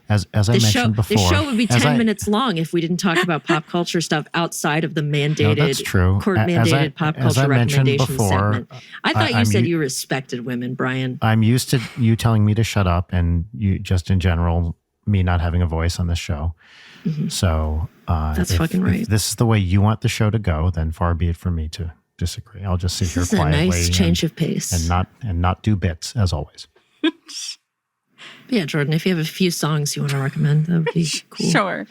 As I mentioned before. The show would be 10 minutes long if we didn't talk about pop culture stuff outside of the mandated, court-mandated pop culture recommendation segment. I thought you said you respected women, Brian. I'm used to you telling me to shut up and you just in general, me not having a voice on this show. So that's fucking right. If this is the way you want the show to go, then far be it for me to disagree. I'll just sit here quietly. This is a nice change of pace. And not do bits, as always. Yeah, Jordan, if you have a few songs you want to recommend, that would be cool. Sure.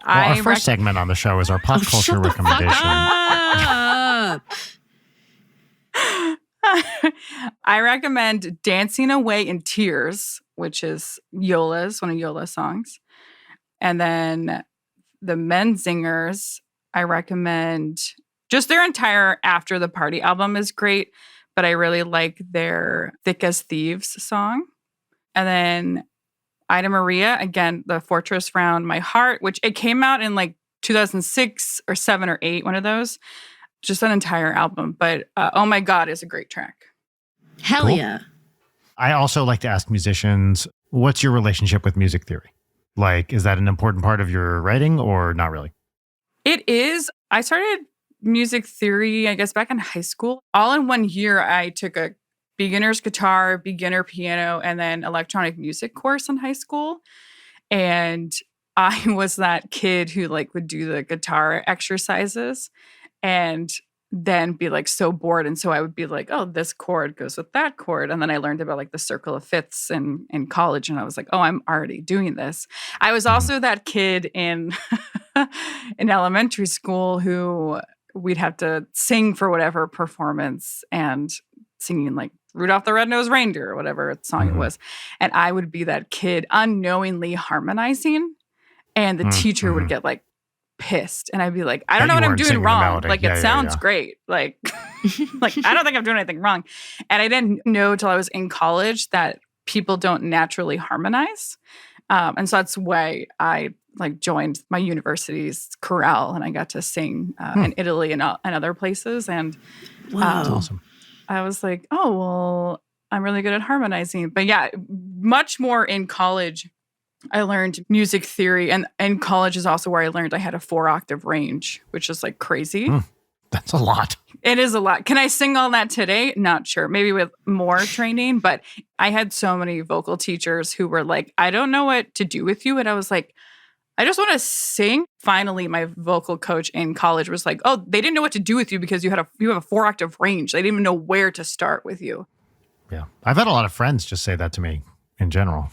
our first segment on the show is our pop culture recommendation. I recommend Dancing Away in Tears, which is Yola's, one of Yola's songs. And then the Menzingers, I recommend just their entire After the Party album is great, but I really like their Thick as Thieves song. And then Ida Maria, again, the Fortress Round My Heart, which it came out in like 2006 or 7 or 8, one of those. Just an entire album. But Oh My God is a great track. Hell yeah. I also like to ask musicians, what's your relationship with music theory? Like, is that an important part of your writing or not really? It is. I started music theory, I guess, back in high school. All in one year, I took a beginner's guitar, beginner piano, and then electronic music course in high school. And I was that kid who like would do the guitar exercises and then be like so bored. And so I would be like, oh, this chord goes with that chord. And then I learned about like the circle of fifths in college. And I was like, oh, I'm already doing this. I was also that kid in in elementary school who we'd have to sing for whatever performance and singing like Rudolph the Red-Nosed Reindeer or whatever song it was. And I would be that kid unknowingly harmonizing. And the teacher would get like pissed. And I'd be like, I don't know what I'm doing wrong. Like, it sounds great. Like, like, I don't think I'm doing anything wrong. And I didn't know till I was in college that people don't naturally harmonize. And so that's why I like joined my university's chorale and I got to sing in Italy and other places. And that's awesome. I was like, oh, well, I'm really good at harmonizing. But yeah, much more in college. I learned music theory, and in college is also where I learned I had a 4-octave range, which is like crazy. That's a lot. It is a lot. Can I sing all that today? Not sure. Maybe with more training, but I had so many vocal teachers who were like, I don't know what to do with you. And I was like, I just want to sing. Finally, my vocal coach in college was like, oh, they didn't know what to do with you because you have a 4-octave range. They didn't even know where to start with you. Yeah. I've had a lot of friends just say that to me in general.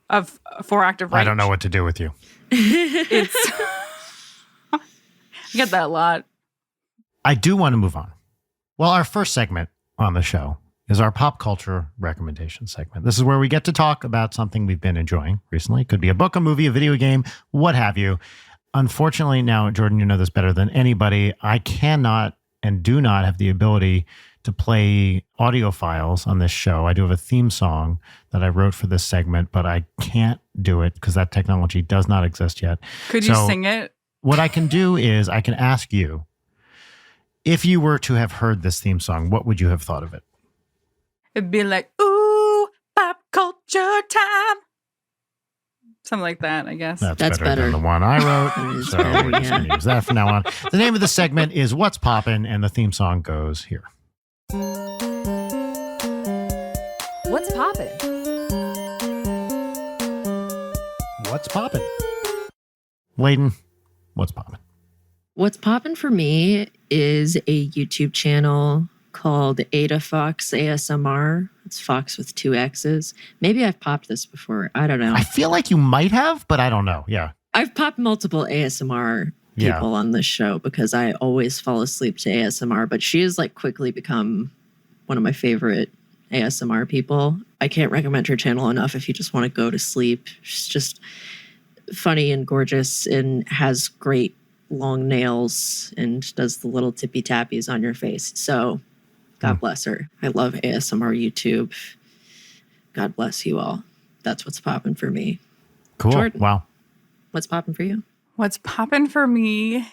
Of a 4-octave range. I don't know what to do with you. It's I get that a lot. I do want to move on. Well, our first segment on the show is our pop culture recommendation segment. This is where we get to talk about something we've been enjoying recently. It could be a book, a movie, a video game, what have you. Unfortunately, now, Jordan, you know this better than anybody. I cannot and do not have the ability to play audio files on this show. I do have a theme song that I wrote for this segment, but I can't do it because that technology does not exist yet. Could you sing it? What I can do is I can ask you, if you were to have heard this theme song, what would you have thought of it? It'd be like, ooh, pop culture time. Something like that, I guess. That's better than the one I wrote. So we're just going to use that from now on. The name of the segment is What's Poppin', and the theme song goes here. What's poppin'? What's poppin'? Layden, what's poppin'? What's poppin' for me is a YouTube channel called Ada Fox ASMR. It's Fox with 2 X's. Maybe I've popped this before. I don't know. I feel like you might have, but I don't know. Yeah. I've popped multiple ASMR people on this show because I always fall asleep to ASMR, but she has like quickly become one of my favorite ASMR people. I can't recommend her channel enough if you just want to go to sleep. She's just funny and gorgeous and has great long nails and does the little tippy tappies on your face. So God bless her. I love ASMR YouTube. God bless you all. That's what's popping for me. Cool. Jordan, wow. What's popping for you? What's popping for me?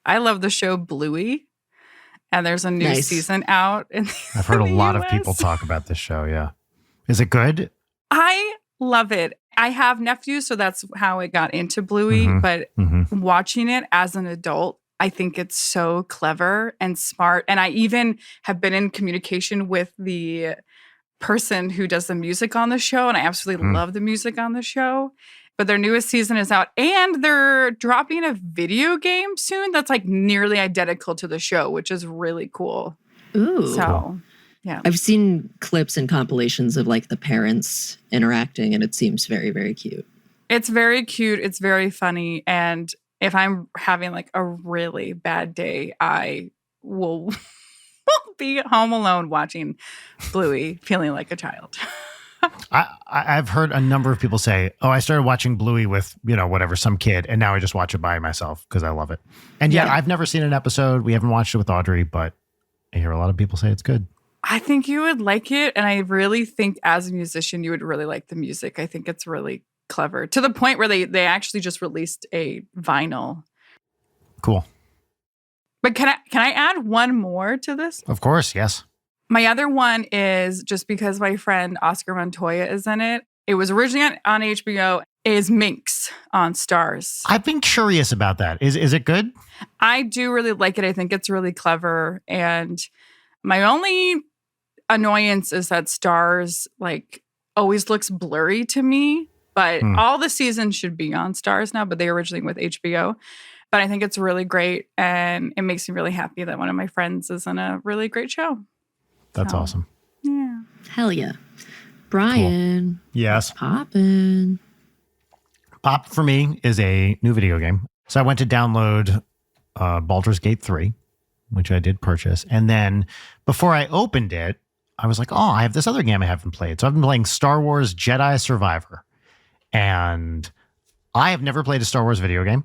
I love the show Bluey. And there's a new season out. I've heard a lot of people talk about this show. Yeah. Is it good? I love it. I have nephews, so that's how it got into Bluey. But watching it as an adult, I think it's so clever and smart. And I even have been in communication with the person who does the music on the show. And I absolutely love the music on the show. But their newest season is out. And they're dropping a video game soon that's like nearly identical to the show, which is really cool. Ooh. So, yeah. I've seen clips and compilations of like the parents interacting, and it seems very, very cute. It's very cute. It's very funny. And if I'm having like a really bad day, I will be home alone watching Bluey, feeling like a child. I've heard a number of people say, "Oh, I started watching Bluey with whatever some kid, and now I just watch it by myself because I love it." And yet, I've never seen an episode. We haven't watched it with Audrey, but I hear a lot of people say it's good. I think you would like it, and I really think as a musician, you would really like the music. I think it's really clever to the point where they actually just released a vinyl. Cool. But can I add one more to this? Of course, yes. My other one is just because my friend Oscar Montoya is in it. It was originally on HBO. Is Minx on Stars. I've been curious about that. Is it good? I do really like it. I think it's really clever. And my only annoyance is that Stars like always looks blurry to me. But all the seasons should be on Stars now, but they originally with HBO. But I think it's really great. And it makes me really happy that one of my friends is in a really great show. That's awesome. Yeah. Hell yeah. Brian. Cool. Yes. Poppin'. Pop for me is a new video game. So I went to download Baldur's Gate 3, which I did purchase. And then before I opened it, I was like, oh, I have this other game I haven't played. So I've been playing Star Wars Jedi Survivor. And I have never played a Star Wars video game.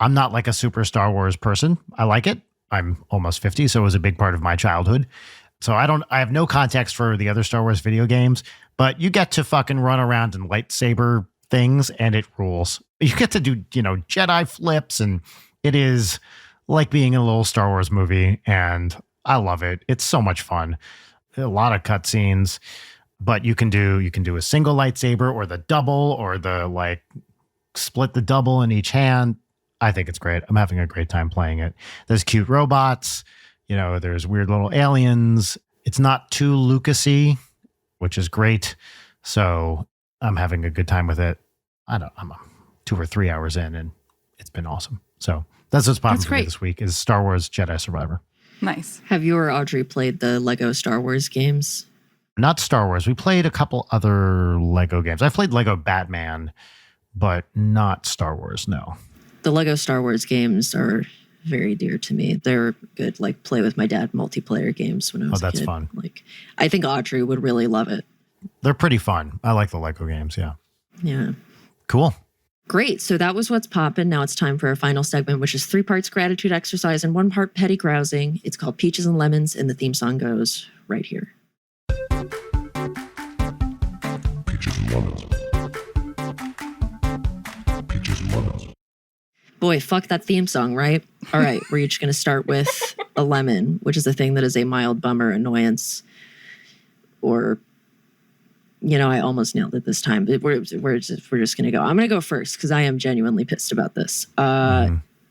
I'm not like a super Star Wars person. I like it. I'm almost 50, so it was a big part of my childhood. So I have no context for the other Star Wars video games, but you get to fucking run around and lightsaber things and it rules. You get to do, Jedi flips, and it is like being in a little Star Wars movie, and I love it. It's so much fun. A lot of cutscenes, but you can do a single lightsaber or the double or the split the double in each hand. I think it's great. I'm having a great time playing it. There's cute robots, there's weird little aliens. It's not too Lucasy, which is great. So I'm having a good time with it. I'm 2 or 3 hours in, and it's been awesome. So that's what's popping for me this week is Star Wars Jedi Survivor. Nice. Have you or Audrey played the Lego Star Wars games? Not Star Wars. We played a couple other Lego games. I've played Lego Batman, but not Star Wars, no. The Lego Star Wars games are very dear to me. They're good, play with my dad multiplayer games when I was a kid. Oh, that's fun. I think Audrey would really love it. They're pretty fun. I like the Lego games, yeah. Yeah. Cool. Great. So that was what's poppin'. Now it's time for our final segment, which is 3 parts gratitude exercise and 1 part petty grousing. It's called Peaches and Lemons, and the theme song goes right here. Peaches and Lemons. Peaches and Lemons. Boy, fuck that theme song, right? All right, we're each going to start with a lemon, which is a thing that is a mild bummer, annoyance, or, I almost nailed it this time. We're just going to go. I'm going to go first because I am genuinely pissed about this.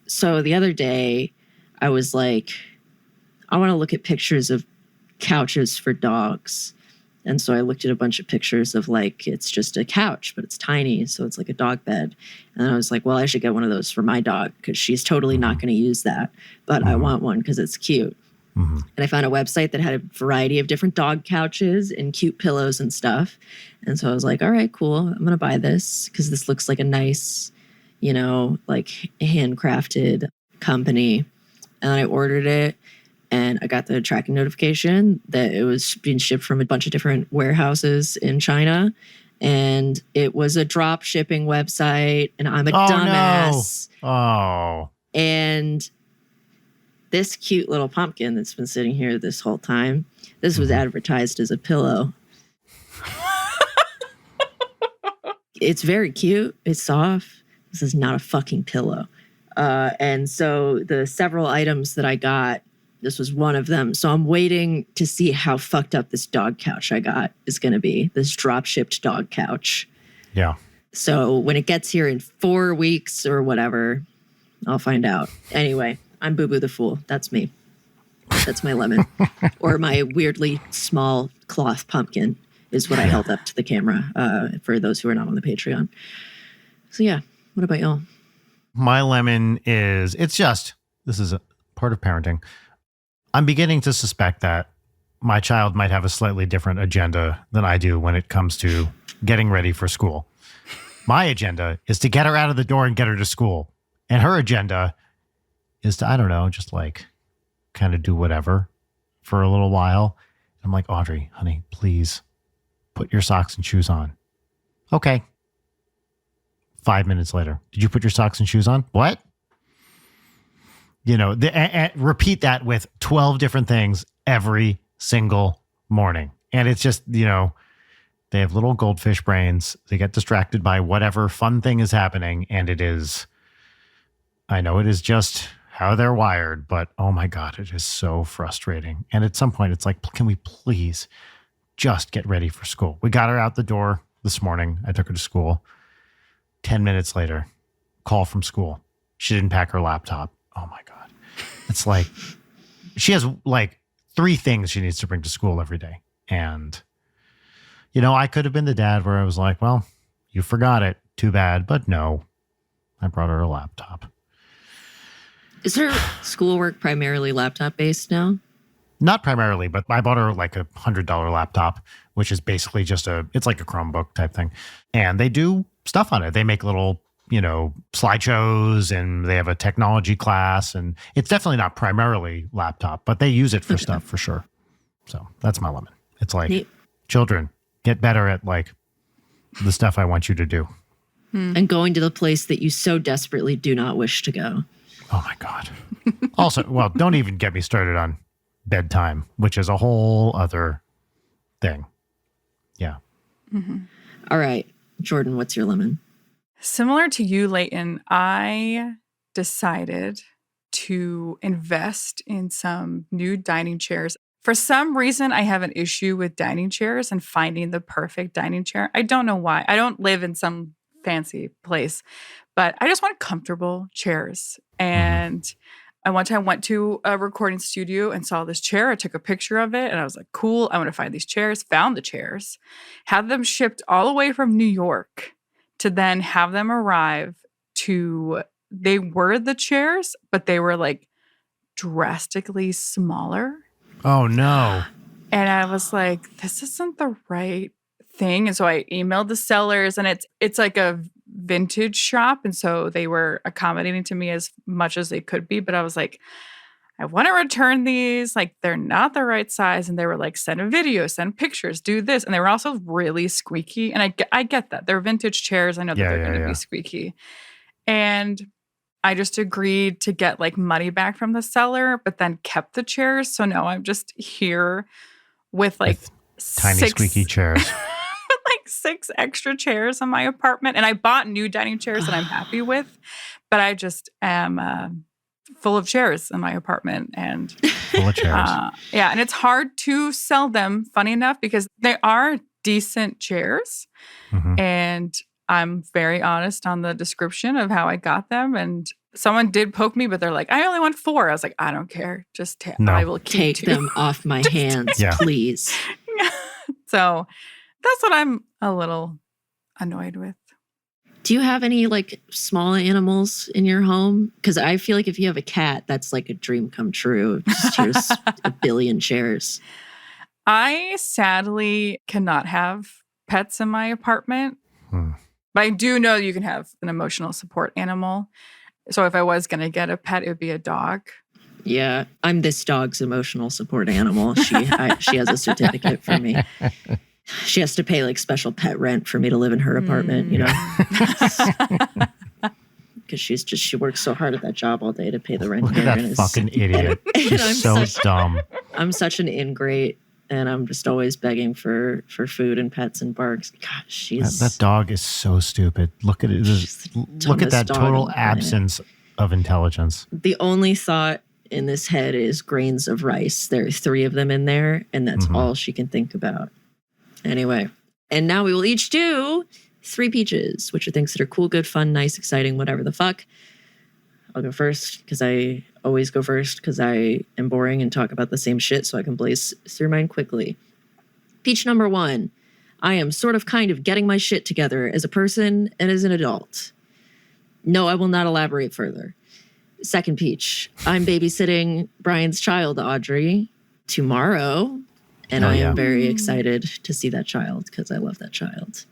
So the other day, I was like, I want to look at pictures of couches for dogs. And so I looked at a bunch of pictures of it's just a couch, but it's tiny. So it's like a dog bed. And I was like, well, I should get one of those for my dog because she's totally not going to use that. But I want one because it's cute. Mm-hmm. And I found a website that had a variety of different dog couches and cute pillows and stuff. And so I was like, all right, cool. I'm going to buy this because this looks like a nice, handcrafted company. And then I ordered it. And I got the tracking notification that it was being shipped from a bunch of different warehouses in China. And it was a drop shipping website. And I'm a dumbass. No. Oh. And this cute little pumpkin that's been sitting here this whole time, this was advertised as a pillow. It's very cute. It's soft. This is not a fucking pillow. And so the several items that I got, this was one of them. So I'm waiting to see how fucked up this dog couch I got is going to be. This drop-shipped dog couch. Yeah. So when it gets here in 4 weeks or whatever, I'll find out. Anyway, I'm Boo Boo the Fool. That's me. That's my lemon. Or my weirdly small cloth pumpkin is what I held up to the camera for those who are not on the Patreon. So yeah, what about y'all? My lemon is, this is a part of parenting. I'm beginning to suspect that my child might have a slightly different agenda than I do when it comes to getting ready for school. My agenda is to get her out of the door and get her to school. And her agenda is to, I don't know, just like kind of do whatever for a little while. I'm like, Audrey, honey, please put your socks and shoes on. Okay. 5 minutes later, did you put your socks and shoes on? What? You know, repeat that with 12 different things every single morning. And it's just, you know, they have little goldfish brains. They get distracted by whatever fun thing is happening. And it is, I know it is just how they're wired, but oh my God, it is so frustrating. And at some point it's like, can we please just get ready for school? We got her out the door this morning. I took her to school. 10 minutes later, call from school. She didn't pack her laptop. Oh my God. It's like, she has like 3 things she needs to bring to school every day. And, you know, I could have been the dad where I was like, well, you forgot it. Too bad. But no, I brought her a laptop. Is her schoolwork primarily laptop based now? Not primarily, but I bought her like $100 laptop, which is basically just it's like a Chromebook type thing. And they do stuff on it. They make little, you know, slideshows, and they have a technology class, and it's definitely not primarily laptop, but they use it for stuff for sure. So that's my lemon. It's like, children, get better at like the stuff I want you to do. And going to the place that you so desperately do not wish to go. Oh my God. Also, well, don't even get me started on bedtime, which is a whole other thing. Yeah. Mm-hmm. All right. Jordan, what's your lemon? Similar to you, Leighton, I decided to invest in some new dining chairs. For some reason, I have an issue with dining chairs and finding the perfect dining chair. I don't know why. I don't live in some fancy place, but I just want comfortable chairs. And I one time went to a recording studio and saw this chair. I took a picture of it and I was like, cool, I want to find these chairs. Found the chairs, had them shipped all the way from New York to then have them arrive to, they were the chairs, but they were like drastically smaller. Oh no. And I was like, this isn't the right thing. And so I emailed the sellers, and it's like a vintage shop. And so they were accommodating to me as much as they could be. But I was like, I want to return these. Like, they're not the right size. And they were like, send a video, send pictures, do this. And they were also really squeaky. And I get that. They're vintage chairs. I know that they're going to be squeaky. And I just agreed to get like money back from the seller, but then kept the chairs. So now I'm just here with like tiny squeaky chairs. Like 6 extra chairs in my apartment. And I bought new dining chairs that I'm happy with, but I just am full of chairs in my apartment. And full of chairs. Yeah. And it's hard to sell them, funny enough, because they are decent chairs. Mm-hmm. And I'm very honest on the description of how I got them. And someone did poke me, but they're like, I only want 4. I was like, I don't care. Just I will keep take them off my hands, please. So that's what I'm a little annoyed with. Do you have any like small animals in your home? Because I feel like if you have a cat, that's like a dream come true. Just here's a billion chairs. I sadly cannot have pets in my apartment. But I do know you can have an emotional support animal. So if I was going to get a pet, it would be a dog. Yeah, I'm this dog's emotional support animal. She has a certificate for me. She has to pay like special pet rent for me to live in her apartment, you know. Because she works so hard at that job all day to pay the rent. Look at that fucking idiot. She's so dumb. I'm such an ingrate. And I'm just always begging for food and pets and barks. God, that dog is so stupid. Look at it. Look at that total absence of intelligence. The only thought in this head is grains of rice. There are 3 of them in there, and that's all she can think about. Anyway, and now we will each do 3 peaches, which are things that are cool, good, fun, nice, exciting, whatever the fuck. I'll go first because I always go first because I am boring and talk about the same shit, so I can blaze through mine quickly. Peach number 1. I am sort of kind of getting my shit together as a person and as an adult. No, I will not elaborate further. Second peach. I'm babysitting Brian's child, Audrey, tomorrow. And I am very excited to see that child because I love that child.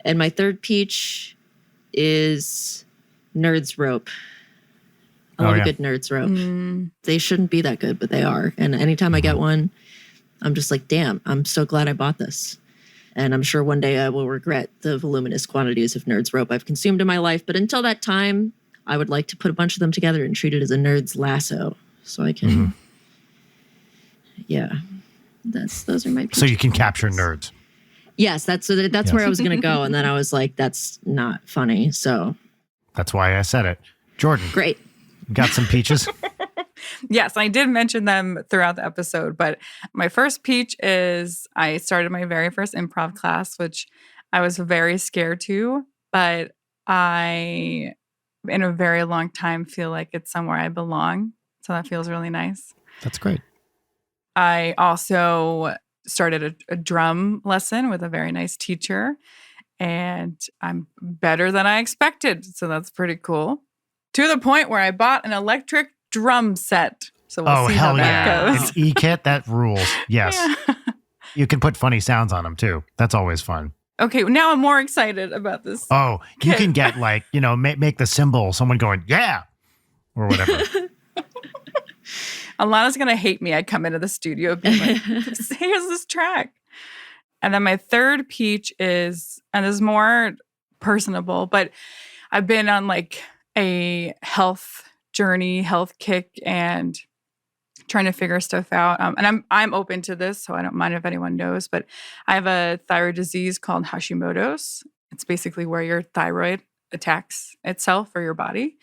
And my third peach, is Nerds Rope. I love a good Nerds Rope. They shouldn't be that good, but they are. And anytime I get one, I'm just like, damn, I'm so glad I bought this. And I'm sure one day I will regret the voluminous quantities of Nerds Rope I've consumed in my life. But until that time, I would like to put a bunch of them together and treat it as a Nerd's lasso. So I can, those are my So you can capture nerds. Yes, that's where I was going to go. And then I was like, that's not funny. So that's why I said it. Jordan. Great. Got some peaches? Yes, I did mention them throughout the episode, but my first peach is I started my very first improv class, which I was very scared to, but I, in a very long time, feel like it's somewhere I belong. So that feels really nice. That's great. I also started a drum lesson with a very nice teacher, and I'm better than I expected. So that's pretty cool. To the point where I bought an electric drum set. So we'll see how that goes. It's e-kit, that rules. Yes. Yeah. You can put funny sounds on them too. That's always fun. Okay, now I'm more excited about this. Oh, you can get like, make the symbol, someone going, yeah, or whatever. Alana's going to hate me. I come into the studio being like, here's this track. And then my third peach is, and this is more personable, but I've been on like a health journey, health kick, and trying to figure stuff out. And I'm open to this, so I don't mind if anyone knows, but I have a thyroid disease called Hashimoto's. It's basically where your thyroid attacks itself or your body.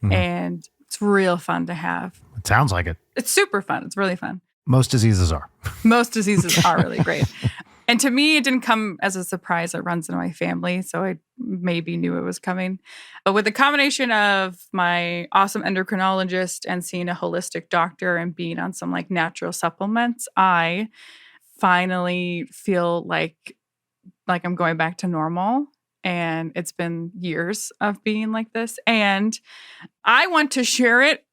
And it's real fun to have. It sounds like it. It's super fun. It's really fun. Most diseases are. Most diseases are really great. And to me, it didn't come as a surprise. It runs in my family, so I maybe knew it was coming. But with the combination of my awesome endocrinologist and seeing a holistic doctor and being on some like natural supplements, I finally feel like I'm going back to normal. And it's been years of being like this. And I want to share it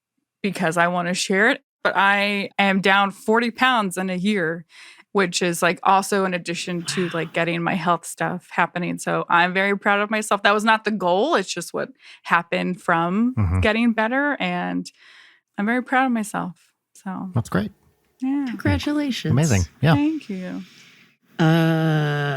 because I want to share it. But I am down 40 pounds in a year, which is like also in addition to like getting my health stuff happening. So I'm very proud of myself. That was not the goal. It's just what happened from getting better. And I'm very proud of myself. So that's great. Yeah. Congratulations. Amazing. Yeah. Thank you.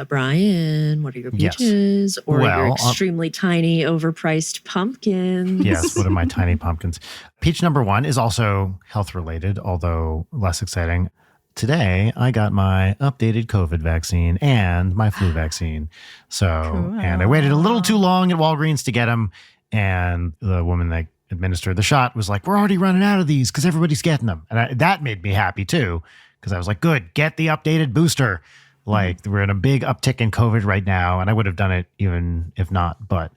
Brian, what are your peaches? Or your extremely tiny, overpriced pumpkins? Yes, what are my tiny pumpkins? Peach number 1 is also health related, although less exciting. Today, I got my updated COVID vaccine and my flu vaccine. So, cool. And I waited a little too long at Walgreens to get them. And the woman that administered the shot was like, we're already running out of these because everybody's getting them. And that made me happy too, because I was like, good, get the updated booster. Like, we're in a big uptick in COVID right now, and I would have done it even if not, but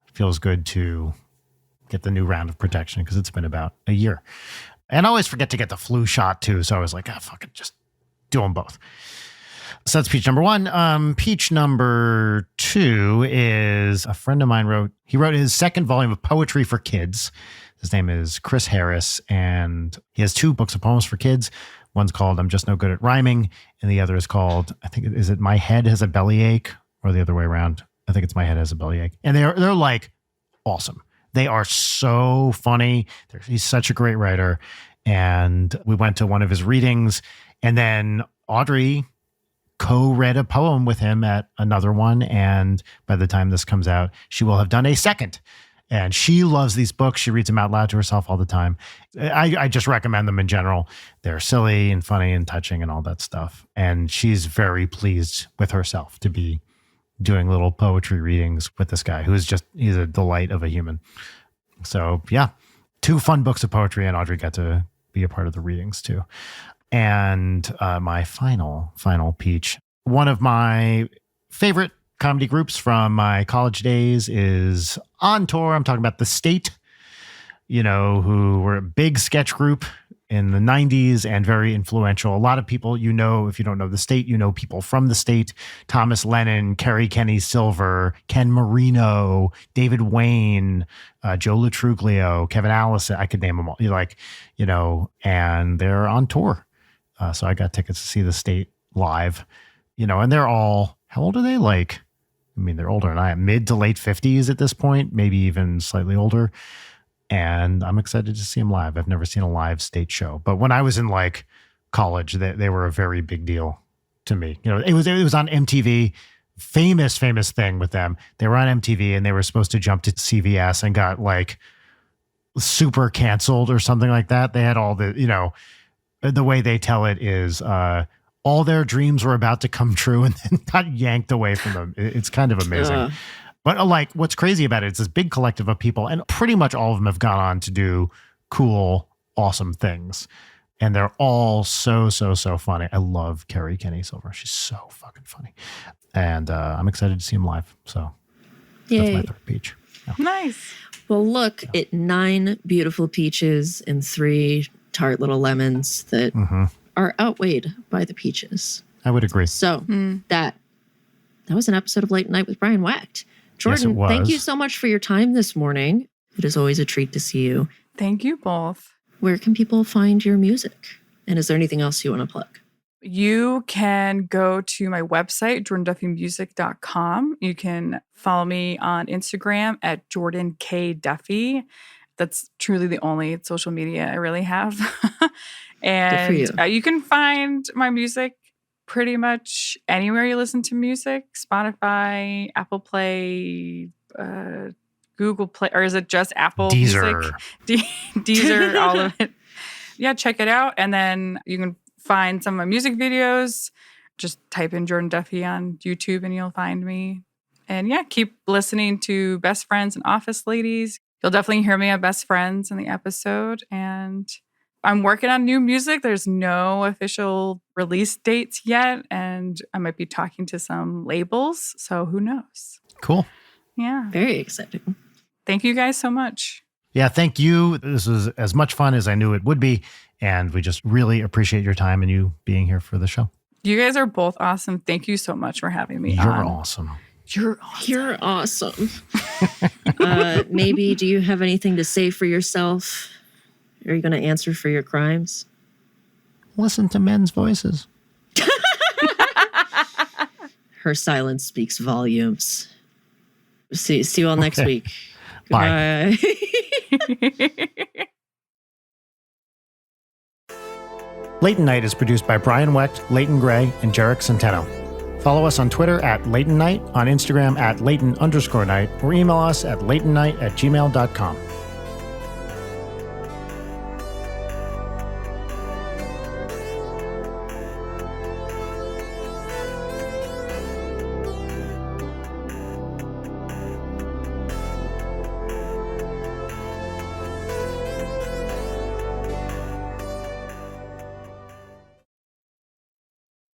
it feels good to get the new round of protection because it's been about a year. And I always forget to get the flu shot too, so I was like, fuck it, just do them both. So that's peach number 1. Peach number 2 is a friend of mine wrote his second volume of poetry for kids. His name is Chris Harris, and he has 2 books of poems for kids. One's called I'm Just No Good at Rhyming, and the other is called, is it My Head Has a Bellyache, or the other way around? I think it's My Head Has a Bellyache. And they're like awesome. They are so funny. He's such a great writer. And we went to one of his readings, and then Audrey co-read a poem with him at another one. And by the time this comes out, she will have done a second. And she loves these books. She reads them out loud to herself all the time. I just recommend them in general. They're silly and funny and touching and all that stuff. And she's very pleased with herself to be doing little poetry readings with this guy he's a delight of a human. So yeah, 2 fun books of poetry, and Audrey got to be a part of the readings too. And my final peach, one of my favorite comedy groups from my college days is on tour. I'm talking about The State, who were a big sketch group in the 90s and very influential. A lot of people, if you don't know The State, people from The State: Thomas Lennon, Kerry Kenny Silver, Ken Marino, David Wayne, Joe Latruglio, Kevin Allison. I could name them all. And they're on tour. So I got tickets to see The State live, and they're all, how old are they? Like I mean, they're older than I am, mid to late 50s at this point, maybe even slightly older. And I'm excited to see them live. I've never seen a live stage show, but when I was in like college, they were a very big deal to me. You know, it was on MTV, famous thing with them. They were on MTV and they were supposed to jump to CVS and got like super canceled or something like that. They had all the, you know, the way they tell it is all their dreams were about to come true and then got yanked away from them. It's kind of amazing. But like, what's crazy about it, it's this big collective of people, and pretty much all of them have gone on to do cool, awesome things. And they're all so funny. I love Carrie Kenny Silver. She's so fucking funny. And I'm excited to see him live. So that's my third peach. Yeah. Nice. Well, look at 9 beautiful peaches and 3 tart little lemons that are outweighed by the peaches. I would agree. So that was an episode of Late Night with Brian Wecht. Jordan, yes, thank you so much for your time this morning. It is always a treat to see you. Thank you both. Where can people find your music? And is there anything else you want to plug? You can go to my website, jordanduffymusic.com. You can follow me on Instagram at Jordan K. Duffy. That's truly the only social media I really have. And Good for you. You can find my music pretty much anywhere you listen to music. Spotify, Apple Play, Google Play, or is it just Apple Deezer. Music? Deezer, all of it. Yeah, check it out. And then you can find some of my music videos. Just type in Jordan Duffy on YouTube and you'll find me. And yeah, keep listening to Best Friends and Office Ladies. You'll definitely hear me on Best Friends in the episode. And I'm working on new music. There's no official release dates yet. And I might be talking to some labels. So who knows? Cool. Yeah. Very exciting. Thank you guys so much. Yeah, thank you. This was as much fun as I knew it would be. And we just really appreciate your time and you being here for the show. You guys are both awesome. Thank you so much for having me You're on. awesome. You're awesome. You're awesome. Maybe, do you have anything to say for yourself? Are you going to answer for your crimes? Listen to men's voices. Her silence speaks volumes. See you all next week. Bye. Goodbye. Late Night is produced by Brian Wecht, Leighton Gray, and Jarek Centeno. Follow us on Twitter at Leighton Night, on Instagram at Leighton_Night, or email us at leightonnight@gmail.com.